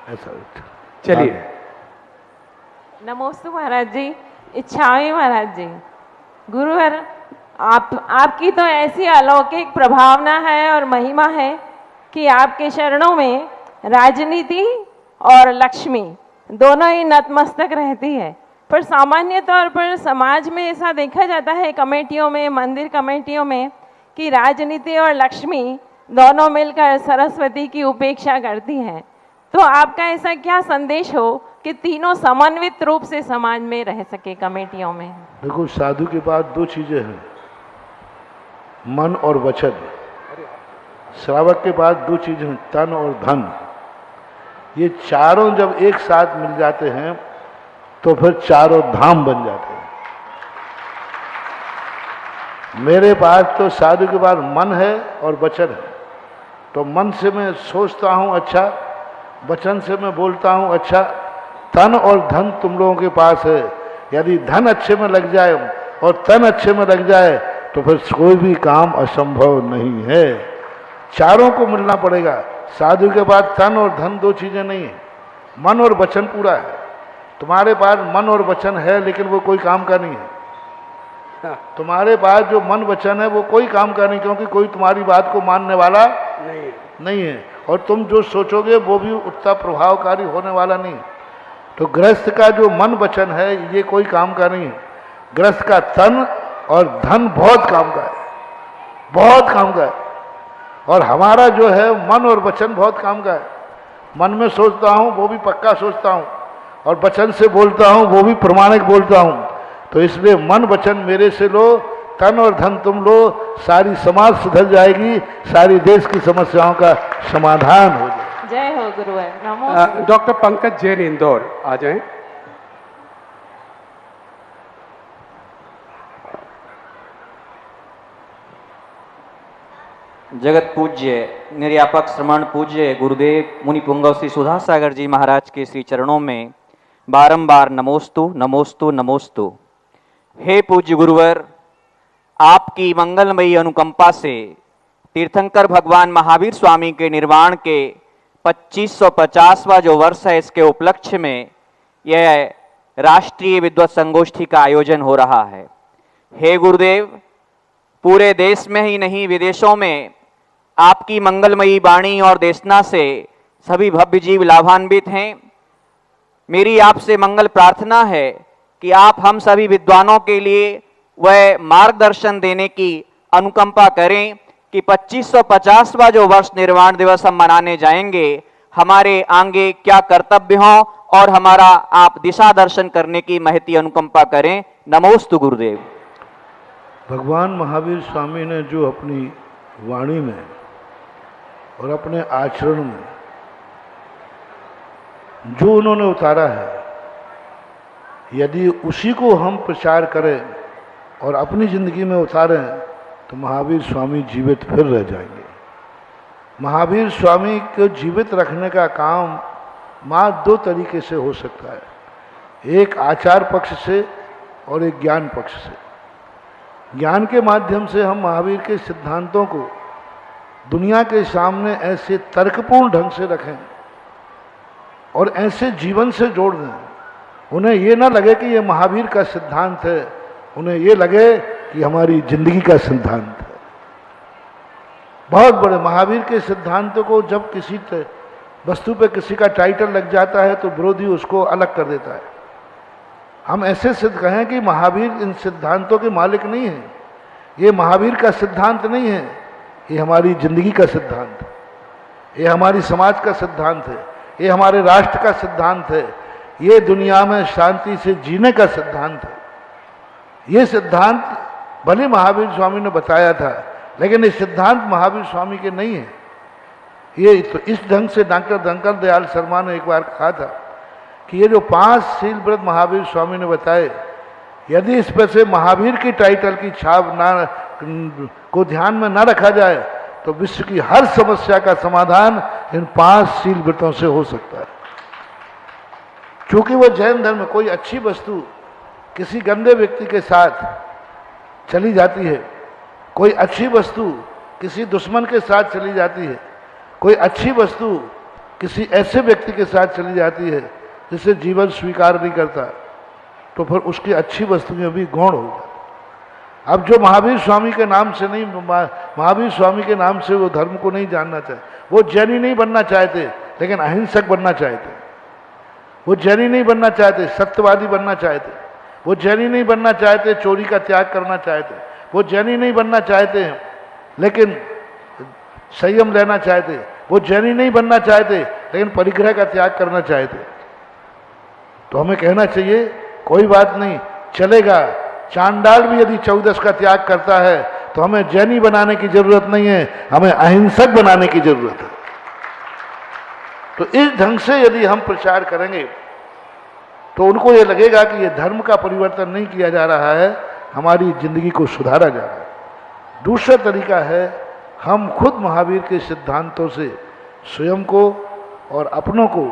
ऐसा चलिए। नमोस्तु महाराज जी, इच्छाएं महाराज जी। गुरुवर, आपकी तो ऐसी अलौकिक प्रभावना है और महिमा है कि आपके चरणों में राजनीति और लक्ष्मी दोनों ही नतमस्तक रहती है। पर सामान्य तौर पर समाज में ऐसा देखा जाता है, कमेटियों में, मंदिर कमेटियों में, कि राजनीति और लक्ष्मी दोनों मिलकर सरस्वती की उपेक्षा करती हैं। तो आपका ऐसा क्या संदेश हो कि तीनों समन्वित रूप से समाज में रह सके कमेटियों में? देखो, साधु के पास 2 चीजें हैं, मन और वचन। श्रावक के पास 2 चीजें हैं, तन और धन। ये चारों जब एक साथ मिल जाते हैं तो फिर चारों धाम बन जाते हैं। मेरे पास तो साधु के पास मन है और वचन है। तो मन से मैं सोचता हूँ अच्छा, वचन से मैं बोलता हूँ अच्छा, तन और धन तुम लोगों के पास है, यदि धन अच्छे में लग जाए और तन अच्छे में लग जाए तो फिर कोई भी काम असंभव नहीं है। चारों को मिलना पड़ेगा। साधु के बाद तन और धन दो चीजें नहीं है, मन और वचन पूरा है। तुम्हारे पास मन और वचन है लेकिन वो कोई काम का नहीं है। तुम्हारे पास जो मन वचन है वो कोई काम का नहीं, क्योंकि कोई तुम्हारी बात को मानने वाला नहीं है और तुम जो सोचोगे वो भी उतना प्रभावकारी होने वाला नहीं। तो गृहस्थ का जो मन वचन है ये कोई काम का नहीं है। गृहस्थ का तन और धन बहुत काम का है, बहुत काम का है। और हमारा जो है मन और वचन बहुत काम का है। मन में सोचता हूँ वो भी पक्का सोचता हूँ और वचन से बोलता हूँ वो भी प्रमाणिक बोलता हूँ। तो इसलिए मन वचन मेरे से लो, तन और धन तुम लो, सारी समाज सुधर जाएगी, सारी देश की समस्याओं का समाधान हो जाएगा। जय हो गुरुवर। नमो। डॉक्टर पंकज जैन इंदौर आ जाएं। जगत पूज्य निर्यापक श्रमण पूज्य गुरुदेव मुनि पुंगव श्री सुधा सागर जी महाराज के श्री चरणों में बारंबार नमोस्तु नमोस्तु नमोस्तु। हे पूज्य गुरुवर, आपकी मंगलमयी अनुकंपा से तीर्थंकर भगवान महावीर स्वामी के निर्वाण के 2550वां जो वर्ष है, इसके उपलक्ष्य में यह राष्ट्रीय विद्वत संगोष्ठी का आयोजन हो रहा है। हे गुरुदेव, पूरे देश में ही नहीं विदेशों में आपकी मंगलमयी वाणी और देशना से सभी भव्य जीव लाभान्वित हैं। मेरी आपसे मंगल प्रार्थना है कि आप हम सभी विद्वानों के लिए वह मार्गदर्शन देने की अनुकंपा करें कि 2550वां जो वर्ष निर्वाण दिवस हम मनाने जाएंगे, हमारे आगे क्या कर्तव्य हों और हमारा आप दिशा दर्शन करने की महती अनुकंपा करें। नमोस्तु गुरुदेव। भगवान महावीर स्वामी ने जो अपनी वाणी में और अपने आचरण में जो उन्होंने उतारा है, यदि उसी को हम प्रचार करें और अपनी जिंदगी में उतारें तो महावीर स्वामी जीवित फिर रह जाएंगे। महावीर स्वामी को जीवित रखने का काम मात्र दो तरीके से हो सकता है, एक आचार पक्ष से और एक ज्ञान पक्ष से। ज्ञान के माध्यम से हम महावीर के सिद्धांतों को दुनिया के सामने ऐसे तर्कपूर्ण ढंग से रखें और ऐसे जीवन से जोड़ दें, उन्हें ये ना लगे कि ये महावीर का सिद्धांत है, उन्हें ये लगे कि हमारी जिंदगी का सिद्धांत है। बहुत बड़े महावीर के सिद्धांतों को जब किसी वस्तु पे किसी का टाइटल लग जाता है तो विरोधी उसको अलग कर देता है। हम ऐसे सिद्ध कहें कि महावीर इन सिद्धांतों के मालिक नहीं हैं, ये महावीर का सिद्धांत नहीं है, ये हमारी जिंदगी का सिद्धांत है, ये हमारी समाज का सिद्धांत है, ये हमारे राष्ट्र का सिद्धांत है, ये दुनिया में शांति से जीने का सिद्धांत है। ये सिद्धांत भले महावीर स्वामी ने बताया था, लेकिन ये सिद्धांत महावीर स्वामी के नहीं है। ये तो इस ढंग से डॉक्टर शंकर दयाल शर्मा ने एक बार कहा था कि ये जो 5 शील व्रत महावीर स्वामी ने बताए, यदि इस पर से महावीर की टाइटल की छाप ना को ध्यान में ना रखा जाए तो विश्व की हर समस्या का समाधान इन 5 शील व्रतों से हो सकता है। क्योंकि वो जैन धर्म में कोई अच्छी वस्तु किसी गंदे व्यक्ति के साथ चली जाती है, कोई अच्छी वस्तु किसी दुश्मन के साथ चली जाती है, कोई अच्छी वस्तु किसी ऐसे व्यक्ति के साथ चली जाती है जिसे जीवन स्वीकार नहीं करता, तो फिर उसकी अच्छी वस्तुएं भी गौण हो जाती। अब जो महावीर स्वामी के नाम से नहीं, महावीर स्वामी के नाम से वो धर्म को नहीं जानना चाहते, वो जैनी नहीं बनना चाहते लेकिन अहिंसक बनना चाहते, वो जैनी नहीं बनना चाहते सत्यवादी बनना चाहते, वो जैनी नहीं बनना चाहते चोरी का त्याग करना चाहते, वो जैनी नहीं बनना चाहते लेकिन संयम लेना चाहते, वो जैनी नहीं बनना चाहते लेकिन परिग्रह का त्याग करना चाहते। तो हमें कहना चाहिए कोई बात नहीं, चलेगा, चांडाल भी यदि 14 का त्याग करता है तो हमें जैनी बनाने की जरूरत नहीं है, हमें अहिंसक बनाने की जरूरत है। तो इस ढंग से यदि हम प्रचार करेंगे तो उनको ये लगेगा कि ये धर्म का परिवर्तन नहीं किया जा रहा है, हमारी जिंदगी को सुधारा जा रहा है। दूसरा तरीका है हम खुद महावीर के सिद्धांतों से स्वयं को और अपनों को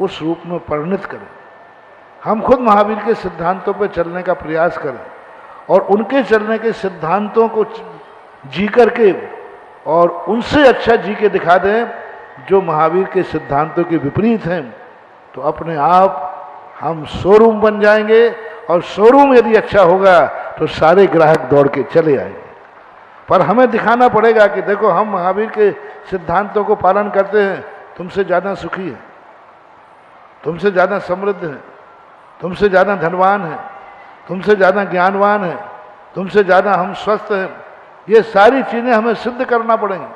उस रूप में परिणत करें। हम खुद महावीर के सिद्धांतों पर चलने का प्रयास करें और उनके चलने के सिद्धांतों को जी करके और उनसे अच्छा जी के दिखा दें जो महावीर के सिद्धांतों के विपरीत हैं, तो अपने आप हम शोरूम बन जाएंगे। और शोरूम यदि अच्छा होगा तो सारे ग्राहक दौड़ के चले आएंगे। पर हमें दिखाना पड़ेगा कि देखो हम महावीर के सिद्धांतों को पालन करते हैं, तुमसे ज़्यादा सुखी है, तुमसे ज़्यादा समृद्ध है, तुमसे ज़्यादा धनवान है, तुमसे ज़्यादा ज्ञानवान है, तुमसे ज़्यादा हम स्वस्थ हैं। ये सारी चीज़ें हमें सिद्ध करना पड़ेंगी।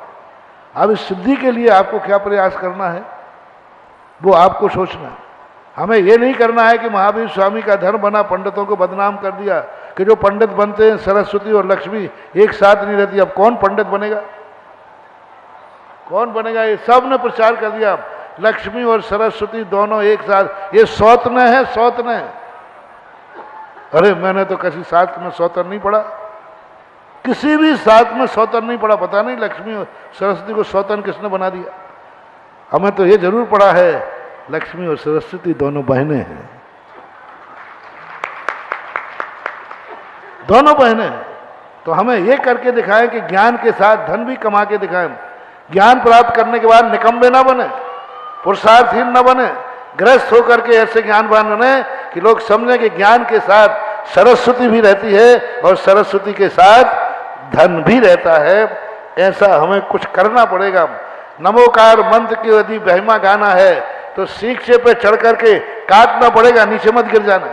अब इस सिद्धि के लिए आपको क्या प्रयास करना है वो आपको सोचना है। हमें ये नहीं करना है कि महावीर स्वामी का धर्म बना, पंडितों को बदनाम कर दिया कि जो पंडित बनते हैं सरस्वती और लक्ष्मी एक साथ नहीं रहती। अब कौन पंडित बनेगा, कौन बनेगा? ये सब ने प्रचार कर दिया लक्ष्मी और सरस्वती दोनों एक साथ। ये सौतने हैं, सौतने। अरे मैंने तो किसी शास्त्र में सौतन नहीं पढ़ा, किसी भी शास्त्र में सौतन नहीं पढ़ा। पता नहीं लक्ष्मी और सरस्वती को सौतन किसने बना दिया। हमें तो ये जरूर पढ़ा है लक्ष्मी और सरस्वती दोनों बहनें हैं, दोनों बहनें हैं। तो हमें ये करके दिखाएं कि ज्ञान के साथ धन भी कमा के दिखाएं। ज्ञान प्राप्त करने के बाद निकम्बे ना बने, पुरुषार्थहीन न बने, गृहस्थ होकर के ऐसे ज्ञानवान बने कि लोग समझें कि ज्ञान के साथ सरस्वती भी रहती है और सरस्वती के साथ धन भी रहता है। ऐसा हमें कुछ करना पड़ेगा। नमोकार मंत्र की यदि महिमा गाना है तो शीशे पे चढ़ करके काटना पड़ेगा, नीचे मत गिर जाना,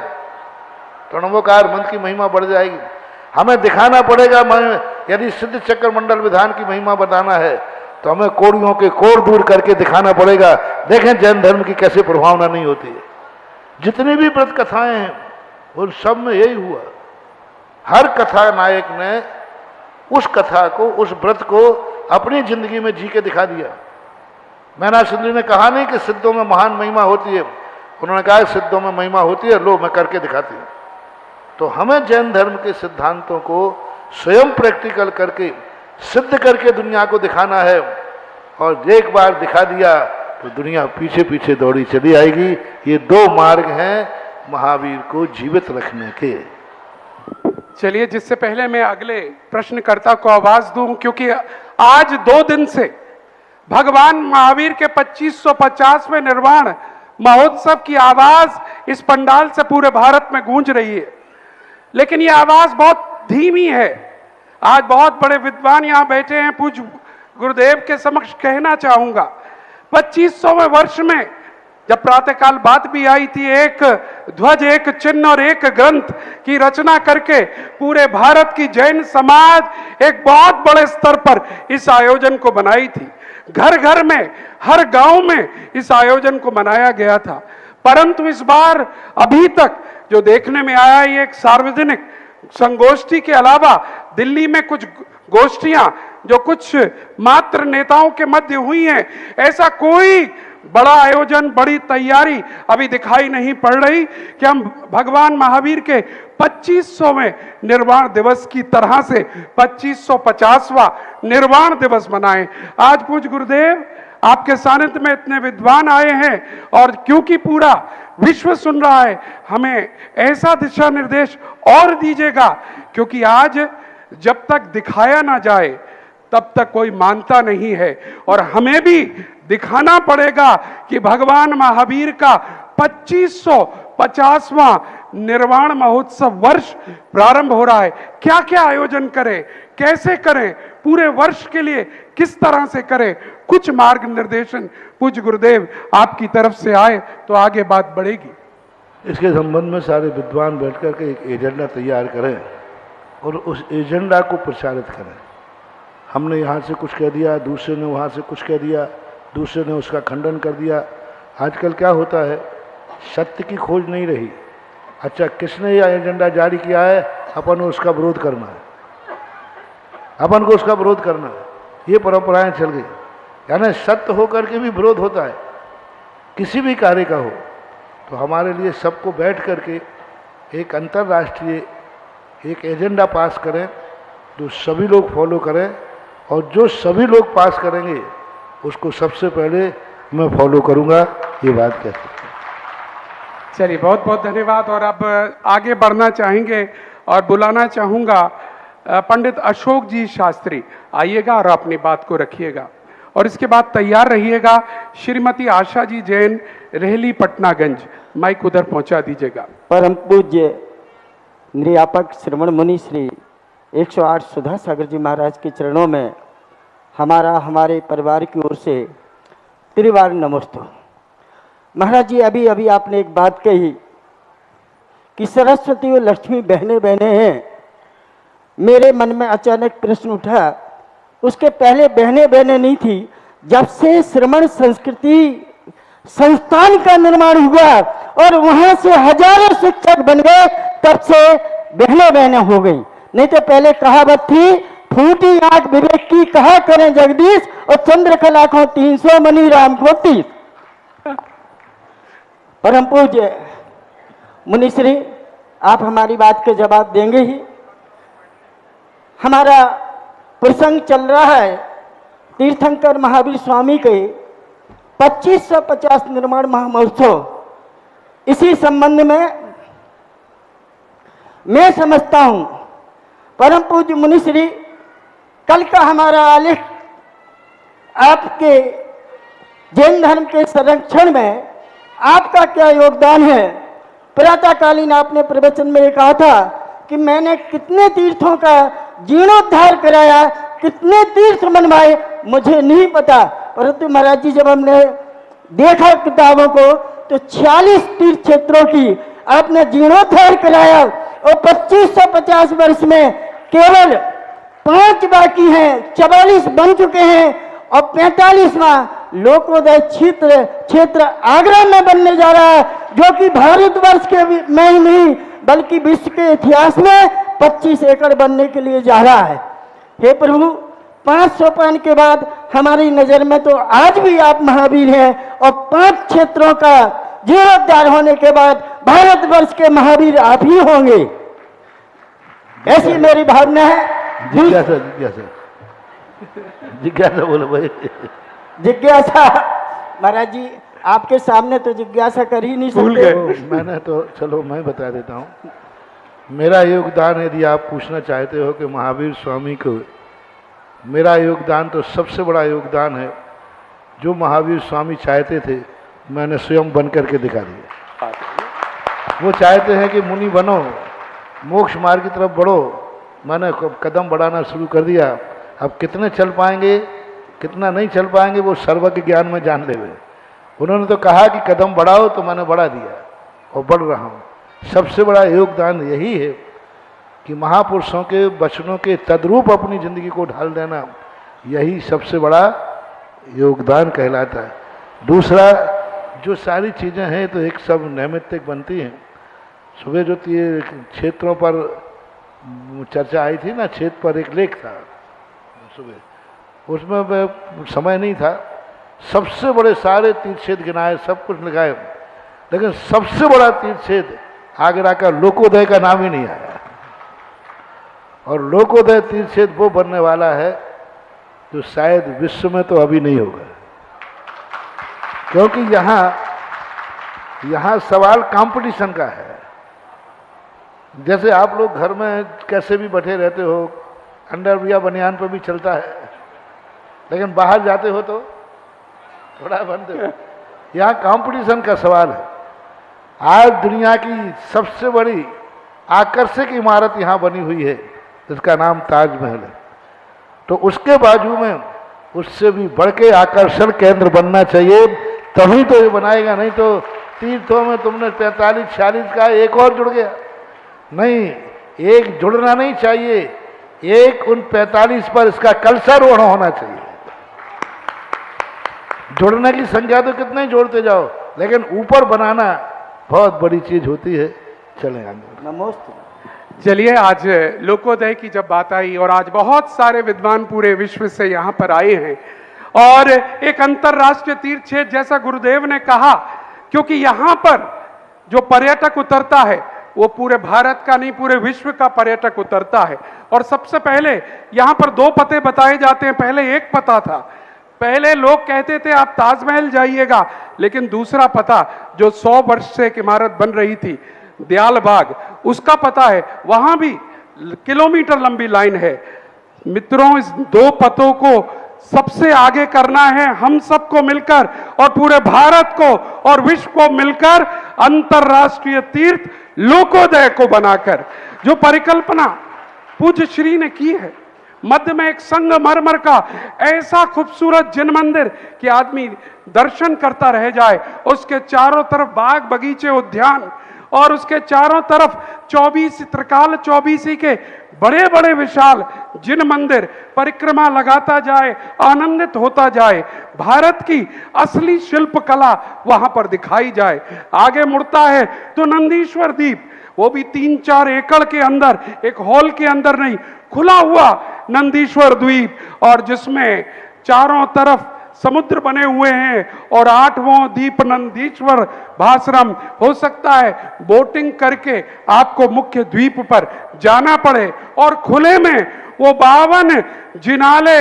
तो नमोकार मंत्र की महिमा बढ़ जाएगी। हमें दिखाना पड़ेगा, यदि सिद्ध चक्र मंडल विधान की महिमा बताना है तो हमें कोड़ियों के कोड़ दूर करके दिखाना पड़ेगा। देखें जैन धर्म की कैसे प्रभावना नहीं होती है। जितनी भी व्रत कथाएं हैं उन सब में यही हुआ। हर कथा नायक ने उस कथा को, उस व्रत को अपनी जिंदगी में जी के दिखा दिया। मैना सुंदरी ने कहा नहीं कि सिद्धों में महान महिमा होती है, उन्होंने कहा सिद्धों में महिमा होती है, लो मैं करके दिखाती हूँ। तो हमें जैन धर्म के सिद्धांतों को स्वयं प्रैक्टिकल करके सिद्ध करके दुनिया को दिखाना है। और एक बार दिखा दिया तो दुनिया पीछे पीछे दौड़ी चली आएगी। ये दो मार्ग हैं महावीर को जीवित रखने के। चलिए, जिससे पहले मैं अगले प्रश्नकर्ता को आवाज दूं, क्योंकि आज 2 दिन से भगवान महावीर के 2550वें निर्वाण महोत्सव की आवाज इस पंडाल से पूरे भारत में गूंज रही है, लेकिन ये आवाज बहुत धीमी है। आज बहुत बड़े विद्वान यहाँ बैठे हैं, पूज्य गुरुदेव के समक्ष कहना चाहूंगा, 2500वें वर्ष में जब प्रातःकाल बात भी आई थी, एक ध्वज, एक चिन्ह और एक ग्रंथ की रचना करके पूरे भारत की जैन समाज एक बहुत बड़े स्तर पर इस आयोजन को बनाई थी। घर घर में, हर गांव में इस आयोजन को मनाया गया था। परंतु इस बार अभी तक जो देखने में आया, ये एक सार्वजनिक संगोष्ठी के अलावा दिल्ली में कुछ गोष्ठियां जो कुछ मात्र नेताओं के मध्य हुई हैं, ऐसा कोई बड़ा आयोजन, बड़ी तैयारी अभी दिखाई नहीं पड़ रही कि हम भगवान महावीर के 2500वें निर्वाण दिवस की तरह से 2550वां निर्वाण दिवस मनाएं। आज पूज्य गुरुदेव आपके सानिध्य में इतने विद्वान आए हैं और क्योंकि पूरा विश्व सुन रहा है, हमें ऐसा दिशा निर्देश और दीजिएगा, क्योंकि आज जब तक दिखाया ना जाए तब तक कोई मानता नहीं है। और हमें भी दिखाना पड़ेगा कि भगवान महावीर का 2550वां निर्वाण महोत्सव वर्ष प्रारंभ हो रहा है। क्या क्या आयोजन करें, कैसे करें, पूरे वर्ष के लिए किस तरह से करें, कुछ मार्ग निर्देशन पूज्य गुरुदेव आपकी तरफ से आए तो आगे बात बढ़ेगी। इसके संबंध में सारे विद्वान बैठकर के एक एजेंडा तैयार करें और उस एजेंडा को प्रचारित करें। हमने यहाँ से कुछ कह दिया, दूसरे ने वहाँ से कुछ कह दिया, दूसरे ने उसका खंडन कर दिया। आजकल क्या होता है, सत्य की खोज नहीं रही। अच्छा, किसने यह एजेंडा जारी किया है, अपन को उसका विरोध करना है, अपन को उसका विरोध करना है। ये परंपराएं चल गई। यानी सत्य होकर के भी विरोध होता है, किसी भी कार्य का हो। तो हमारे लिए सबको बैठ करके एक अंतर्राष्ट्रीय एक एजेंडा पास करें जो सभी लोग फॉलो करें, और जो सभी लोग पास करेंगे उसको सबसे पहले मैं फॉलो करूंगा। ये बात कहते हैं। चलिए, बहुत बहुत धन्यवाद। और अब आगे बढ़ना चाहेंगे और बुलाना चाहूंगा पंडित अशोक जी शास्त्री, आइएगा और अपनी बात को रखिएगा। और इसके बाद तैयार रहिएगा श्रीमती आशा जी जैन, रेहली पटनागंज, माइक उधर पहुंचा दीजिएगा। परम पूज्य निर्यापक श्रवण मुनि श्री 108 सुधा सागर जी महाराज के चरणों में हमारे परिवार की ओर से त्रिवार नमस्ते। महाराज जी, अभी अभी आपने एक बात कही कि सरस्वती और लक्ष्मी बहने बहने हैं। मेरे मन में अचानक प्रश्न उठा, उसके पहले बहने बहने नहीं थी। जब से श्रमण संस्कृति संस्थान का निर्माण हुआ और वहां से हजारों शिक्षक बन गए, तब से बहने बहने हो गई। नहीं तो पहले कहावत थी, फूटी आंख विवेक की कहा करें जगदीश, और चंद्रकला को 300 मनी राम को 30। परम पूज्य मुनिश्री, आप हमारी बात के जवाब देंगे ही। हमारा प्रसंग चल रहा है तीर्थंकर महावीर स्वामी के 2550 निर्माण महामहोत्सव। इसी संबंध में मैं समझता हूं, परम पूज्य मुनिश्री, कल का हमारा आलेख आपके जैन धर्म के संरक्षण में आपका क्या योगदान है। प्रातःकालीन आपने प्रवचन में कहा था कि मैंने कितने तीर्थों का जीर्णोद्धार कराया, कितने तीर्थ बनवाए, मुझे नहीं पता। परंतु महाराज जी, जब हमने देखा किताबों को, तो 46 तीर्थ क्षेत्रों की आपने जीर्णोद्धार कराया और 2550 वर्ष में केवल 5 बाकी हैं, 44 बन चुके हैं और 45वां लोकोदय क्षेत्र आगरा में बनने जा रहा है, जो कि भारतवर्ष के में ही नहीं बल्कि विश्व के इतिहास में 25 एकड़ बनने के लिए जा रहा है। हे प्रभु, 5 सोपान के बाद हमारी नजर में तो आज भी आप महावीर हैं, और 5 क्षेत्रों का जीर्णोद्धार होने के बाद भारतवर्ष के महावीर आप ही होंगे, ऐसी मेरी भावना है। जिज्ञासा जिज्ञासा जिज्ञासा बोलो भाई। जिज्ञासा महाराज जी, आपके सामने तो जिज्ञासा कर ही नहीं सकते। मैंने तो, चलो मैं बता देता हूँ। मेरा योगदान, यदि आप पूछना चाहते हो कि महावीर स्वामी को, मेरा योगदान तो सबसे बड़ा योगदान है। जो महावीर स्वामी चाहते थे, मैंने स्वयं बन करके दिखा दिया। वो चाहते हैं कि मुनि बनो, मोक्ष मार्ग की तरफ बढ़ो, मैंने कदम बढ़ाना शुरू कर दिया। अब कितने चल पाएंगे, कितना नहीं चल पाएंगे, वो सर्वज्ञ ज्ञान में जान ले। उन्होंने तो कहा कि कदम बढ़ाओ, तो मैंने बढ़ा दिया और बढ़ रहा हूँ। सबसे बड़ा योगदान यही है कि महापुरुषों के वचनों के तद्रूप अपनी जिंदगी को ढाल देना, यही सबसे बड़ा योगदान कहलाता है। दूसरा, जो सारी चीज़ें हैं तो एक सब नैमित्तिक बनती हैं। सुबह जो क्षेत्रों पर चर्चा आई थी ना, क्षेत्र पर एक लेख था सुबह, उसमें समय नहीं था। सबसे बड़े सारे तीर्थ क्षेत्र गिनाए, सब कुछ लिखाए, लेकिन सबसे बड़ा तीर्थ क्षेत्र आगरा का लोकोदय का नाम ही नहीं आया। और लोकोदय तीर्थ क्षेत्र वो बनने वाला है जो शायद विश्व में तो अभी नहीं होगा, क्योंकि यहाँ सवाल कंपटीशन का है। जैसे आप लोग घर में कैसे भी बैठे रहते हो, अंडरवियर बनियान पर भी चलता है, लेकिन बाहर जाते हो तो थोड़ा बंद हो। यहाँ कंपटीशन का सवाल है। आज दुनिया की सबसे बड़ी आकर्षक इमारत यहाँ बनी हुई है, जिसका नाम ताजमहल है। तो उसके बाजू में उससे भी बढ़ के आकर्षण केंद्र बनना चाहिए, तभी तो ये बनाएगा। नहीं तो तीर्थों में तुमने 45-46 का एक और जुड़ गया। नहीं, एक जुड़ना नहीं चाहिए, एक उन 45 पर इसका कलशारोहण होना चाहिए। जुड़ने की संख्या तो कितने जोड़ते जाओ, लेकिन ऊपर बनाना बहुत बड़ी चीज होती है। चलें आगे। नमस्ते। चलिए, आज लोकोदय की जब बात आई और आज बहुत सारे विद्वान पूरे विश्व से यहाँ पर आए हैं और एक अंतरराष्ट्रीय तीर्थ क्षेत्र जैसा गुरुदेव ने कहा, क्योंकि यहाँ पर जो पर्यटक उतरता है वो पूरे भारत का नहीं, पूरे विश्व का पर्यटक उतरता है। और सबसे पहले यहाँ पर 2 पते बताए जाते हैं। पहले एक पता था, पहले लोग कहते थे आप ताजमहल जाइएगा, लेकिन दूसरा पता जो 100 वर्ष से एक इमारत बन रही थी दयाल बाग, उसका पता है, वहां भी किलोमीटर लंबी लाइन है। मित्रों, इस दो पतों को सबसे आगे करना है हम सबको मिलकर, और पूरे भारत को और विश्व को मिलकर अंतर्राष्ट्रीय तीर्थ लोकोदय को बनाकर। जो परिकल्पना पूज्य श्री ने की है, मध्य में एक संगमरमर का ऐसा खूबसूरत जिन मंदिर कि आदमी दर्शन करता रह जाए, उसके चारों तरफ बाग बगीचे उद्यान, और उसके चारों तरफ 24 त्रिकाल 24 के बड़े बड़े विशाल जिन मंदिर, परिक्रमा लगाता जाए, आनंदित होता जाए, भारत की असली शिल्प कला वहां पर दिखाई जाए। आगे मुड़ता है तो नंदीश्वर द्वीप, वो भी 3-4 एकड़ के अंदर, एक हॉल के अंदर नहीं, खुला हुआ नंदीश्वर द्वीप, और जिसमें चारों तरफ समुद्र बने हुए हैं, और 8वां द्वीप नंदीश्वर भासरम। हो सकता है बोटिंग करके आपको मुख्य द्वीप पर जाना पड़े, और खुले में वो 52 जिनाले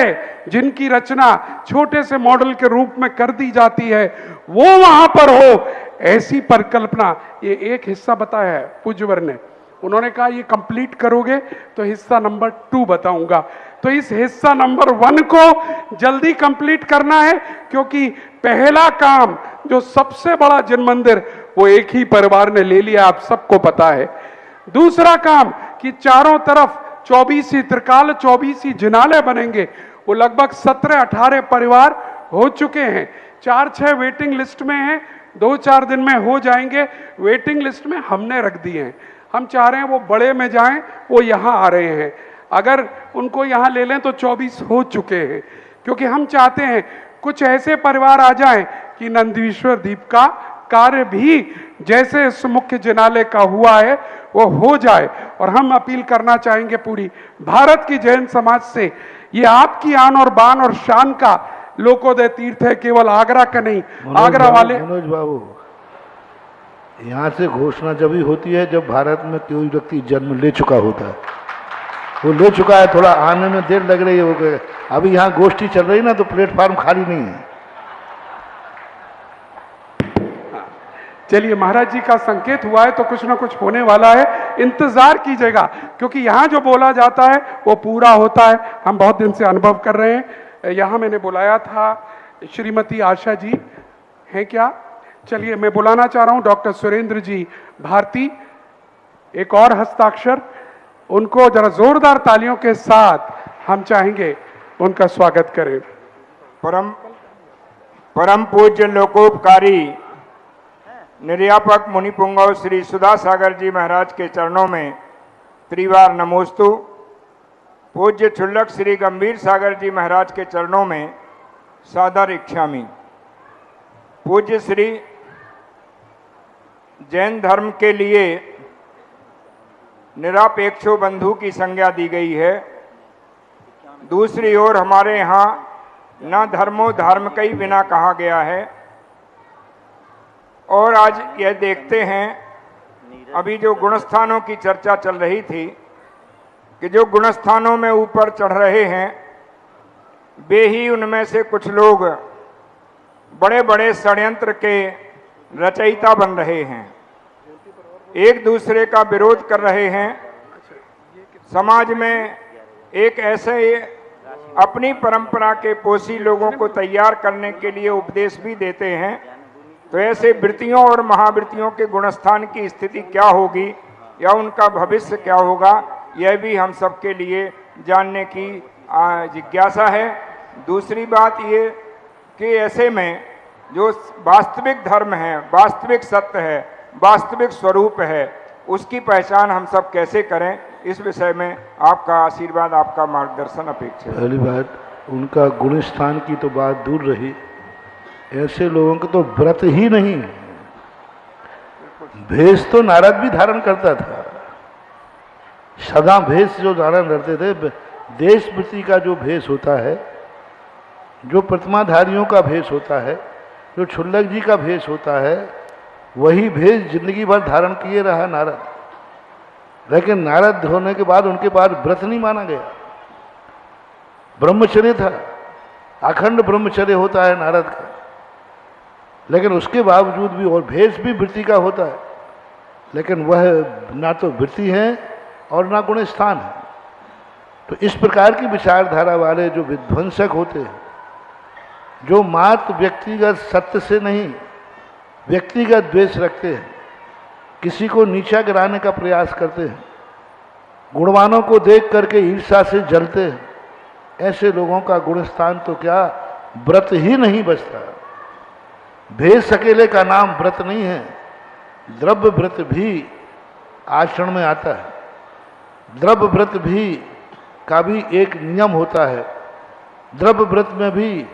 जिनकी रचना छोटे से मॉडल के रूप में कर दी जाती है, वो वहां पर हो, ऐसी परिकल्पना। ये एक हिस्सा बताया है पूज्यवर ने, उन्होंने कहा ये कंप्लीट करोगे तो हिस्सा नंबर 2 बताऊंगा। तो इस हिस्सा नंबर 1 को जल्दी कंप्लीट करना है, क्योंकि पहला काम जो सबसे बड़ा जिन मंदिर वो एक ही परिवार ने ले लिया, आप सबको पता है। दूसरा काम कि चारों तरफ 24 त्रिकाल 24 जिनालय बनेंगे, वो लगभग 17-18 परिवार हो चुके हैं, 4-6 वेटिंग लिस्ट में हैं, 2-4 दिन में हो जाएंगे। वेटिंग लिस्ट में हमने रख दिए हैं, हम चाह रहे हैं वो बड़े में जाएं, वो यहाँ आ रहे हैं। अगर उनको यहाँ ले लें तो 24 हो चुके हैं, क्योंकि हम चाहते हैं कुछ ऐसे परिवार आ जाएं कि नंदीश्वर द्वीप का कार्य भी जैसे इस मुख्य जिनालय का हुआ है वो हो जाए। और हम अपील करना चाहेंगे पूरी भारत की जैन समाज से, ये आपकी आन और बान और शान का लोकोदय तीर्थ है, केवल आगरा का नहीं। आगरा वाले मनोज बाबू, यहाँ से घोषणा जब ही होती है जब भारत में कोई व्यक्ति जन्म ले चुका होता है, वो ले चुका है, थोड़ा आने में देर लग रही है, वो अभी यहाँ गोष्ठी चल रही ना तो प्लेटफॉर्म खाली नहीं है। चलिए, महाराज जी का संकेत हुआ है तो कुछ ना कुछ होने वाला है, इंतजार कीजिएगा, क्योंकि यहाँ जो बोला जाता है वो पूरा होता है। हम बहुत दिन से अनुभव कर रहे हैं। यहाँ मैंने बुलाया था श्रीमती आशा जी, हैं क्या? चलिए, मैं बुलाना चाह रहा हूँ डॉक्टर सुरेंद्र जी भारती, एक और हस्ताक्षर, उनको जरा जोरदार तालियों के साथ हम चाहेंगे उनका स्वागत करें। परम पूज्य लोकोपकारी निर्यापक मुनि पुंगव श्री सुधा सागर जी महाराज के चरणों में त्रिवार नमोस्तु। पूज्य क्षुल्लक श्री गंभीर सागर जी महाराज के चरणों में सादर इच्छामि। पूज्य श्री जैन धर्म के लिए निरापेक्षो बंधु की संज्ञा दी गई है। दूसरी ओर हमारे यहाँ न धर्मो धर्म कई बिना कहा गया है। और आज यह देखते हैं, अभी जो गुणस्थानों की चर्चा चल रही थी कि जो गुणस्थानों में ऊपर चढ़ रहे हैं वे ही उनमें से कुछ लोग बड़े बड़े षड्यंत्र के रचयिता बन रहे हैं, एक दूसरे का विरोध कर रहे हैं। समाज में एक ऐसे अपनी परंपरा के पोषी लोगों को तैयार करने के लिए उपदेश भी देते हैं। तो ऐसे वृत्तियों और महावृत्तियों के गुणस्थान की स्थिति क्या होगी या उनका भविष्य क्या होगा, यह भी हम सबके लिए जानने की जिज्ञासा है। दूसरी बात ये कि ऐसे में जो वास्तविक धर्म है, वास्तविक सत्य है, वास्तविक स्वरूप है, उसकी पहचान हम सब कैसे करें, इस विषय में आपका आशीर्वाद, आपका मार्गदर्शन अपेक्षित है। पहली बात, उनका गुणस्थान की तो बात दूर रही, ऐसे लोगों को तो व्रत ही नहीं। भेष तो नारद भी धारण करता था, सदा भेष जो धारण करते थे, देशभक्ति का जो भेष होता है, जो प्रतिमाधारियों का भेष होता है, जो क्षुल्लक जी का भेष होता है, वही भेष जिंदगी भर धारण किए रहा नारद। लेकिन नारद होने के बाद उनके बाद व्रत नहीं माना गया, ब्रह्मचर्य था। अखंड ब्रह्मचर्य होता है नारद का, लेकिन उसके बावजूद भी, और भेष भी वृत्ति का होता है, लेकिन वह ना तो वृत्ति है और ना गुण स्थान है। तो इस प्रकार की विचारधारा वाले जो विध्वंसक होते हैं, जो मात्र व्यक्तिगत सत्य से नहीं व्यक्तिगत द्वेष रखते हैं, किसी को नीचा गिराने का प्रयास करते हैं, गुणवानों को देख करके ईर्ष्या से जलते हैं, ऐसे लोगों का गुण स्थान तो क्या व्रत ही नहीं बचता। भेष अकेले का नाम व्रत नहीं है, द्रव्य व्रत भी आचरण में आता है। द्रव्य व्रत भी का भी एक नियम होता है। द्रव्य व्रत में भी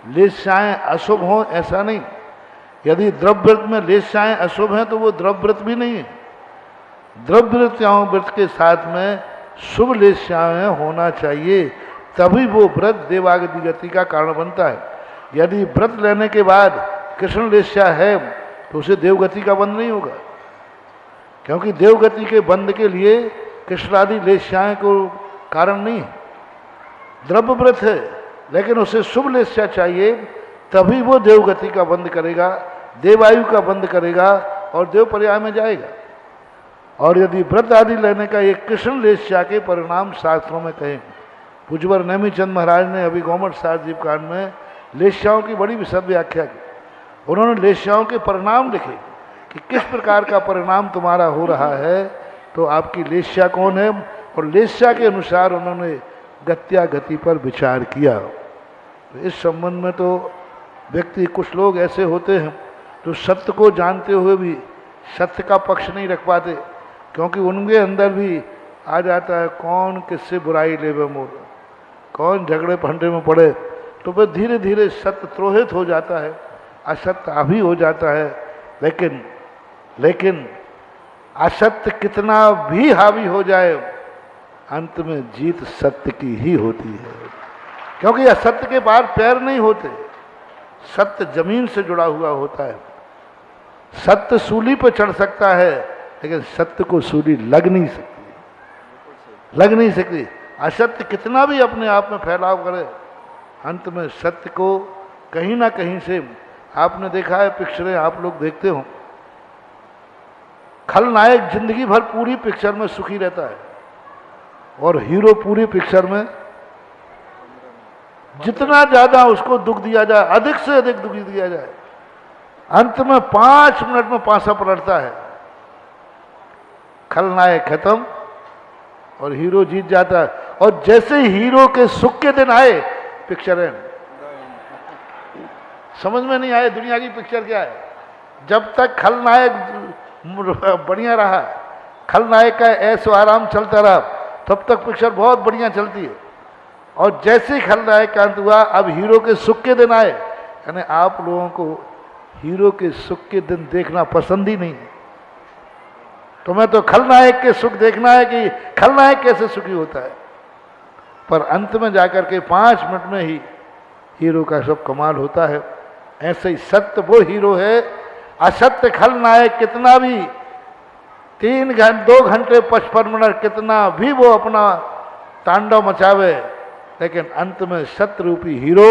लेशाएं अशुभ हों ऐसा नहीं। यदि द्रव्य व्रत में लेशाएं अशुभ हैं तो वो द्रव्य व्रत भी नहीं है। द्रव्य व्रत के साथ में शुभ लेशाएं होना चाहिए, तभी वो व्रत देवागति गति का कारण बनता है। यदि व्रत लेने के बाद कृष्ण लेशा है तो उसे देवगति का बंध नहीं होगा, क्योंकि देवगति के बंध के लिए कृष्णादि लेशाएं को कारण नहीं है। द्रव्य व्रत है लेकिन उसे शुभ लेशा चाहिए, तभी वो देवगति का बंध करेगा, देवायु का बंध करेगा और देव पर्याय में जाएगा। और यदि व्रत आदि लेने का एक कृष्ण लेशा के परिणाम शास्त्रों में कहें, पूज्यवर नेमिचंद महाराज ने अभी गौमठ सारदीप कांड में लेशाओं की बड़ी विशद व्याख्या की। उन्होंने लेशाओं के परिणाम लिखे कि किस प्रकार का परिणाम तुम्हारा हो रहा है, तो आपकी लेशा कौन है, और लेशा के अनुसार उन्होंने गत्या गति पर विचार किया। तो इस संबंध में तो व्यक्ति, कुछ लोग ऐसे होते हैं जो सत्य को जानते हुए भी सत्य का पक्ष नहीं रख पाते, क्योंकि उनके अंदर भी आ जाता है कौन किससे बुराई लेवे मोर, कौन झगड़े फंडे में पड़े। तो वह धीरे धीरे सत्य त्रोहित हो जाता है, असत्य हावी हो जाता है। लेकिन असत्य कितना भी हावी हो जाए, अंत में जीत सत्य की ही होती है, क्योंकि असत्य के पार पैर नहीं होते। सत्य जमीन से जुड़ा हुआ होता है। सत्य सूली पर चढ़ सकता है, लेकिन सत्य को सूली लग नहीं सकती। असत्य कितना भी अपने आप में फैलाव करे, अंत में सत्य को कहीं ना कहीं से, आपने देखा है पिक्चरें आप लोग देखते हो, खलनायक जिंदगी भर पूरी पिक्चर में सुखी रहता है और हीरो पूरी पिक्चर में जितना ज्यादा उसको दुख दिया जाए, अधिक से अधिक दुख दिया जाए, अंत में 5 मिनट में पासा पलटता है। खलनायक खत्म और हीरो जीत जाता है। और जैसे हीरो के सुख के दिन आए, पिक्चर है समझ में नहीं आए दुनिया की पिक्चर क्या है। जब तक खलनायक बढ़िया रहा, खलनायक का ऐशो आराम चलता रहा, तब तक पिक्चर बहुत बढ़िया चलती है। और जैसे ही खलनायक का अंत हुआ, अब हीरो के सुख के दिन आए, यानी आप लोगों को हीरो के सुख के दिन देखना पसंद ही नहीं है। तुम्हें तो खलनायक के सुख देखना है कि खलनायक कैसे सुखी होता है। पर अंत में जाकर के 5 मिनट में ही हीरो का सब कमाल होता है। ऐसे ही सत्य वो हीरो है, असत्य खलनायक कितना भी 2 घंटे 55 मिनट कितना भी वो अपना तांडव मचावे, लेकिन अंत में सत्य रूपी हीरो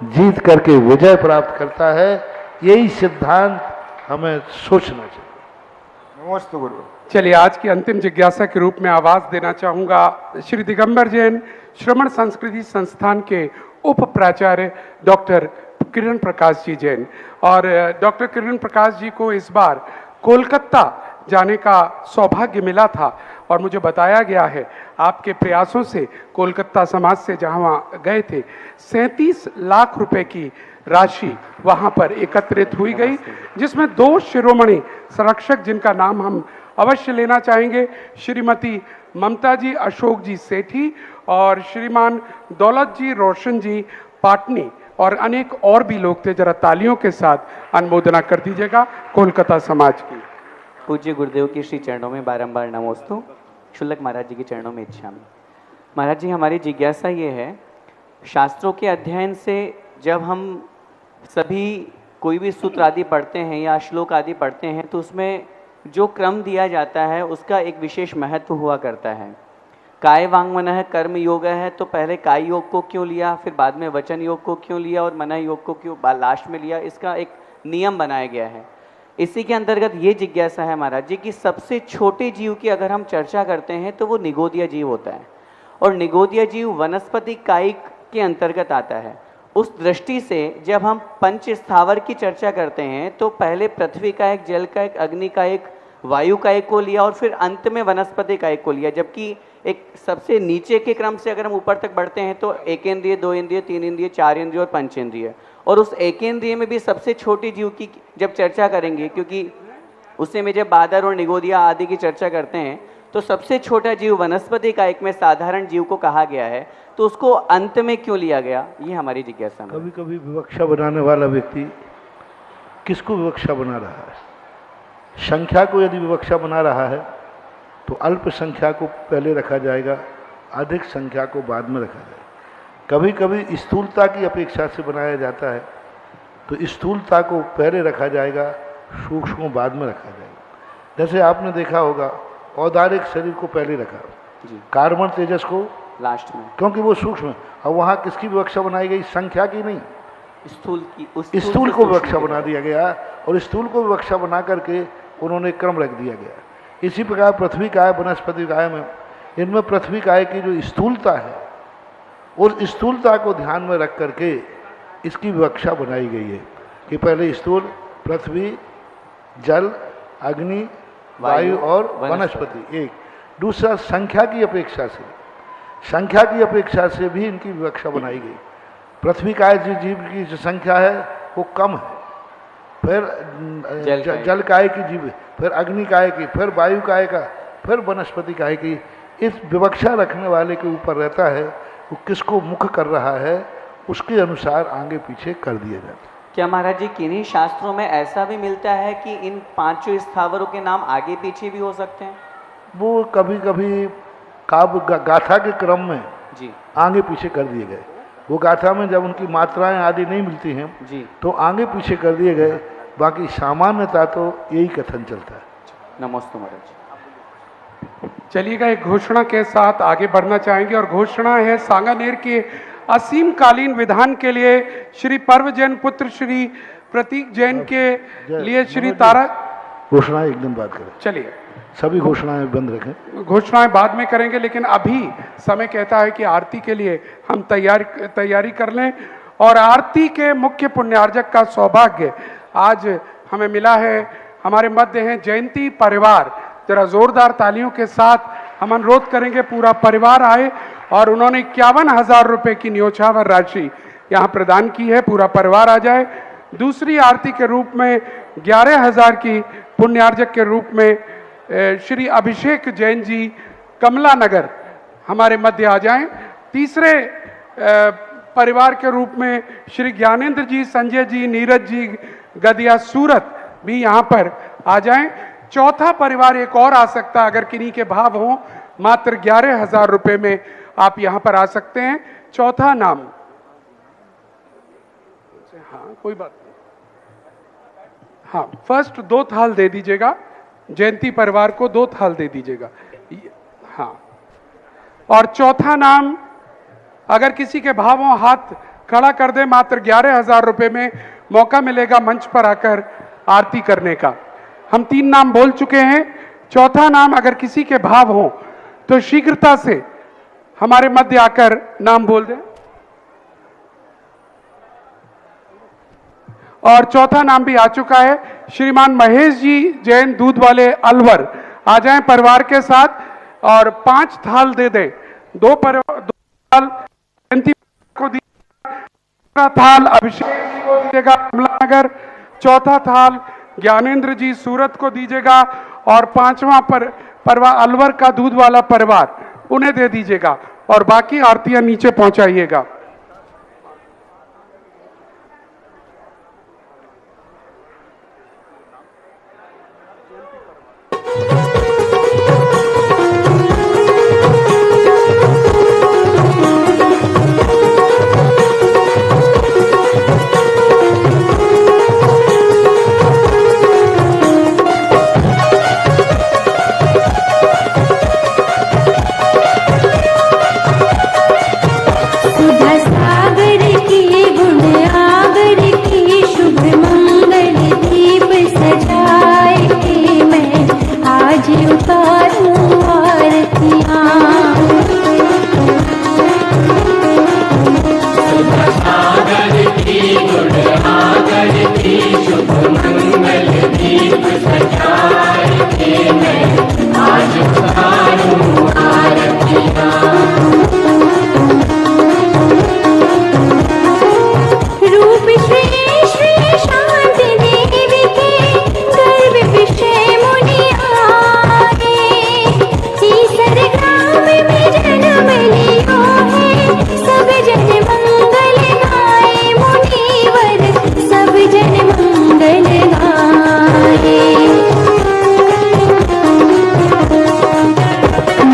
जीत करके विजय प्राप्त करता है। यही सिद्धांत हमें सोचना चाहिए। नमस्ते गुरु। चलिए, आज की अंतिम जिज्ञासा के रूप में आवाज देना चाहूंगा श्री दिगंबर जैन श्रमण संस्कृति संस्थान के उप प्राचार्य डॉक्टर किरण प्रकाश जी जैन। और डॉक्टर किरण प्रकाश जी को इस बार कोलकाता जाने का सौभाग्य मिला था और मुझे बताया गया है आपके प्रयासों से कोलकाता समाज से जहां गए थे 37 लाख रुपए की राशि वहां पर एकत्रित हुई गई, जिसमें 2 शिरोमणि संरक्षक जिनका नाम हम अवश्य लेना चाहेंगे, श्रीमती ममता जी अशोक जी सेठी और श्रीमान दौलत जी रोशन जी पाटनी, और अनेक और भी लोग थे। जरा तालियों के साथ अनुमोदना कर दीजिएगा कोलकाता समाज की। पूज्य गुरुदेव की श्री चरणों में बारंबार नमोस्तु। शुल्लक महाराज जी के चरणों में इच्छामि। महाराज जी, हमारी जिज्ञासा ये है, शास्त्रों के अध्ययन से जब हम सभी कोई भी सूत्र आदि पढ़ते हैं या श्लोक आदि पढ़ते हैं तो उसमें जो क्रम दिया जाता है उसका एक विशेष महत्व हुआ करता है। काय वांग मनः कर्म योग है, तो पहले काय योग को क्यों लिया, फिर बाद में वचन योग को क्यों लिया और मनः योग को क्यों लास्ट में लिया, इसका एक नियम बनाया गया है। इसी के अंतर्गत ये जिज्ञासा है महाराज जी कि सबसे छोटे जीव की अगर हम चर्चा करते हैं तो वो निगोदिया जीव होता है, और निगोदिया जीव वनस्पति कायिक के अंतर्गत आता है। उस दृष्टि से जब हम पंच स्थावर की चर्चा करते हैं तो पहले पृथ्वी कायिक, जल कायिक, अग्नि कायिक, वायु कायिक को लिया और फिर अंत में वनस्पति कायिक को लिया। जबकि एक सबसे नीचे के क्रम से अगर हम ऊपर तक बढ़ते हैं तो एक इंद्रिय, दो इंद्रिय, तीन इंद्रिय, चार इंद्रिय और पंचेंद्रिय, और उस एक इंद्रिय में भी सबसे छोटी जीव की जब चर्चा करेंगे, क्योंकि उसे में जब बादर और निगोदिया आदि की चर्चा करते हैं तो सबसे छोटा जीव वनस्पति कायिक में साधारण जीव को कहा गया है, तो उसको अंत में क्यों लिया गया, ये हमारी जिज्ञासा है। कभी कभी विवक्षा बनाने वाला व्यक्ति किसको विवक्षा बना रहा है? संख्या को यदि विवक्षा बना रहा है तो अल्प संख्या को पहले रखा जाएगा, अधिक संख्या को बाद में रखा जाएगा। कभी कभी स्थूलता की अपेक्षा से बनाया जाता है तो स्थूलता को पहले रखा जाएगा, सूक्ष्म को बाद में रखा जाएगा। जैसे आपने देखा होगा औदारिक शरीर को पहले रखा, कार्बन तेजस को लास्ट में, क्योंकि वो सूक्ष्म है। और वहाँ किसकी विवक्षा बनाई गई? संख्या की नहीं, स्थूल की। स्थूल को विवक्षा बना दिया गया, और स्थूल को विवक्षा बना करके उन्होंने क्रम रख दिया गया। इसी प्रकार पृथ्वी काय, वनस्पति काय में, इनमें पृथ्वी काय की जो स्थूलता है और स्थूलता को ध्यान में रख करके इसकी विवक्षा बनाई गई है कि पहले स्थूल पृथ्वी, जल, अग्नि, वायु और वनस्पति एक। दूसरा संख्या की अपेक्षा से, संख्या की अपेक्षा से भी इनकी विवक्षा बनाई गई। पृथ्वी काय जीव की जो संख्या है वो कम है, फिर जल काय की जीव, फिर अग्नि काय की, फिर वायु काय का, फिर वनस्पति काय की। इस विवक्षा रखने वाले के ऊपर रहता है वो किसको मुख कर रहा है, उसके अनुसार आगे पीछे कर दिया जाता है। क्या महाराज जी किन्हीं शास्त्रों में ऐसा भी मिलता है कि इन पांचों स्थावरों के नाम आगे पीछे भी हो सकते हैं? वो कभी कभी काव्य गाथा के क्रम में जी आगे पीछे कर दिए गए। वो गाथा में जब उनकी मात्राएं आदि नहीं मिलती हैं जी तो आगे पीछे कर दिए गए, बाकी सामान्यता तो यही कथन चलता है। नमस्ते महाराज। चलिएगा, एक घोषणा के साथ आगे बढ़ना चाहेंगे, और घोषणा है सांगानेर के असीम कालीन विधान के लिए श्री पर्व जैन पुत्र श्री प्रतीक जैन के लिए श्री तारा। घोषणाएं एक दिन बात करें, चलिए सभी घोषणाएं बंद रखें। घोषणाएं बाद में करेंगे, लेकिन अभी समय कहता है कि आरती के लिए हम तैयारी कर लें। और आरती के मुख्य पुण्यार्जक का सौभाग्य आज हमें मिला है। हमारे मध्य हैं जयंती परिवार। जरा जोरदार तालियों के साथ हम अनुरोध करेंगे पूरा परिवार आए, और उन्होंने 51,000 रुपए की न्योछावर राशि यहाँ प्रदान की है। पूरा परिवार आ जाए। दूसरी आरती के रूप में 11,000 की पुण्यार्जक के रूप में श्री अभिषेक जैन जी कमला नगर हमारे मध्य आ जाएं। तीसरे परिवार के रूप में श्री ज्ञानेंद्र जी, संजय जी, नीरज जी गदिया सूरत भी यहाँ पर आ जाएं। चौथा परिवार एक और आ सकता है, अगर किन्हीं के भाव हों, मात्र 11,000 रुपए में आप यहाँ पर आ सकते हैं। चौथा नाम, हाँ कोई बात नहीं, हाँ फर्स्ट 2 थाल दे दीजिएगा, जयंती परिवार को 2 थाल दे दीजिएगा। हाँ, और चौथा नाम अगर किसी के भाव हो हाथ खड़ा कर दे, मात्र 11,000 रुपए में मौका मिलेगा मंच पर आकर आरती करने का। हम 3 नाम बोल चुके हैं। चौथा नाम अगर किसी के भाव हो तो शीघ्रता से हमारे मध्य आकर नाम बोल दें। और चौथा नाम भी आ चुका है, श्रीमान महेश जी जैन दूध वाले अलवर आ जाएं परिवार के साथ, और 5 थाल दे दें। 2 थाल जयंती को दीजिएगा, थाल अभिषेक जी को दीजिएगा कमला नगर, चौथा थाल ज्ञानेंद्र जी सूरत को दीजिएगा, और 5वां परिवार अलवर का दूध वाला परिवार उन्हें दे दीजिएगा, और बाकी आरतियां नीचे पहुंचाइएगा। रूप श्री श्री शांति देवी के गर्भ विषय मुनि आए, तीसर ग्राम में जन्म लियो है, सब जन मंगल गाए मुनिवर, सब जन मंगल गाए।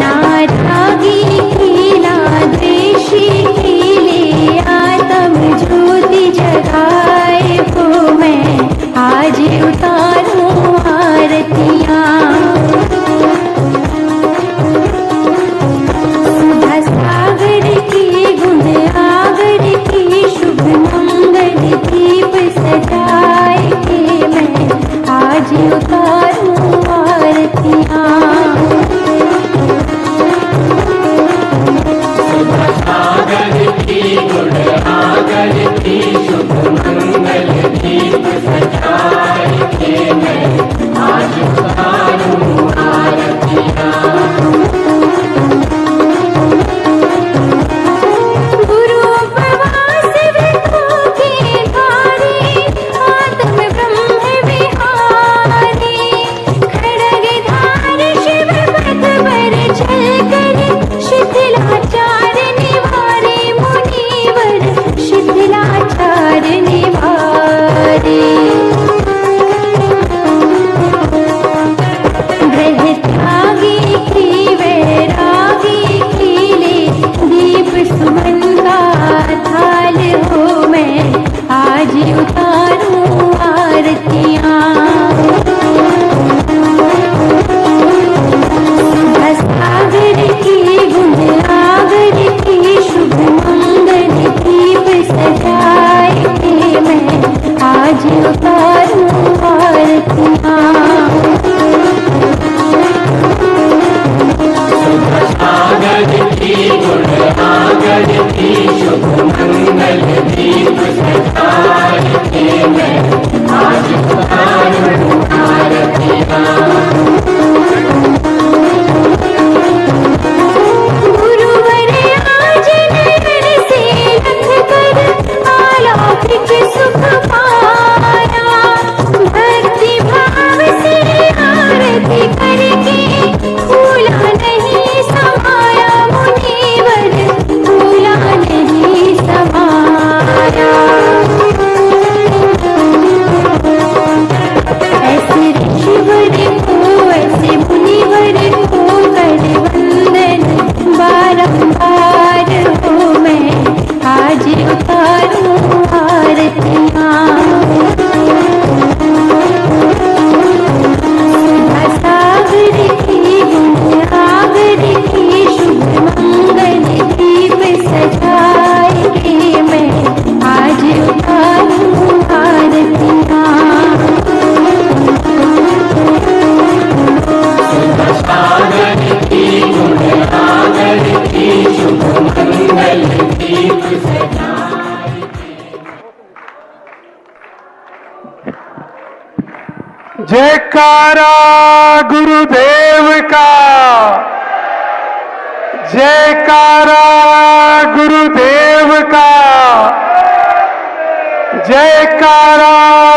नारागी खिला द्वेषी खिले आत्म ज्योति जगाए हो, मैं आज उतारूं आरतियां। सुधा सागर की गुण आगर की शुभ मंगल दीप सजाए के मैं आज उतारूं आरतियां। गुरु उपवास व्रतों के धारे, आत्म ब्रह्म विहारे, खड्ग धार शिव पथ पर चलकर, शिथिलाचार निवारे मुनिवर, शिथिलाचार निवारे। ग्रह त्यागी की वैरागी खिले, दीप सुमन का थाल हो, मैं आज उतारूं आरतियां। सुधा सागर की गुण आगर की शुभ मंगल दीप सजाए के मैं आज उतारूं आरतियां। गुरुवर आज नयन से लख कर, अलौकिक सुख पाया, भक्ति भाव से आरती करके भूला नहीं समाया मुनिवर, भूला नहीं समाया। ऐसे ऋषिवर को ऐसे मुनिवर को कर वंदन बारंबार हो, मैं आज उतारूं आरतियां। सुधा सागर की गुण आगर की शुभ मंगल दीप सजाए के मैं आज उतारूं आरतियां। जयकारा गुरुदेव का, जयकारा गुरुदेव का, जयकारा।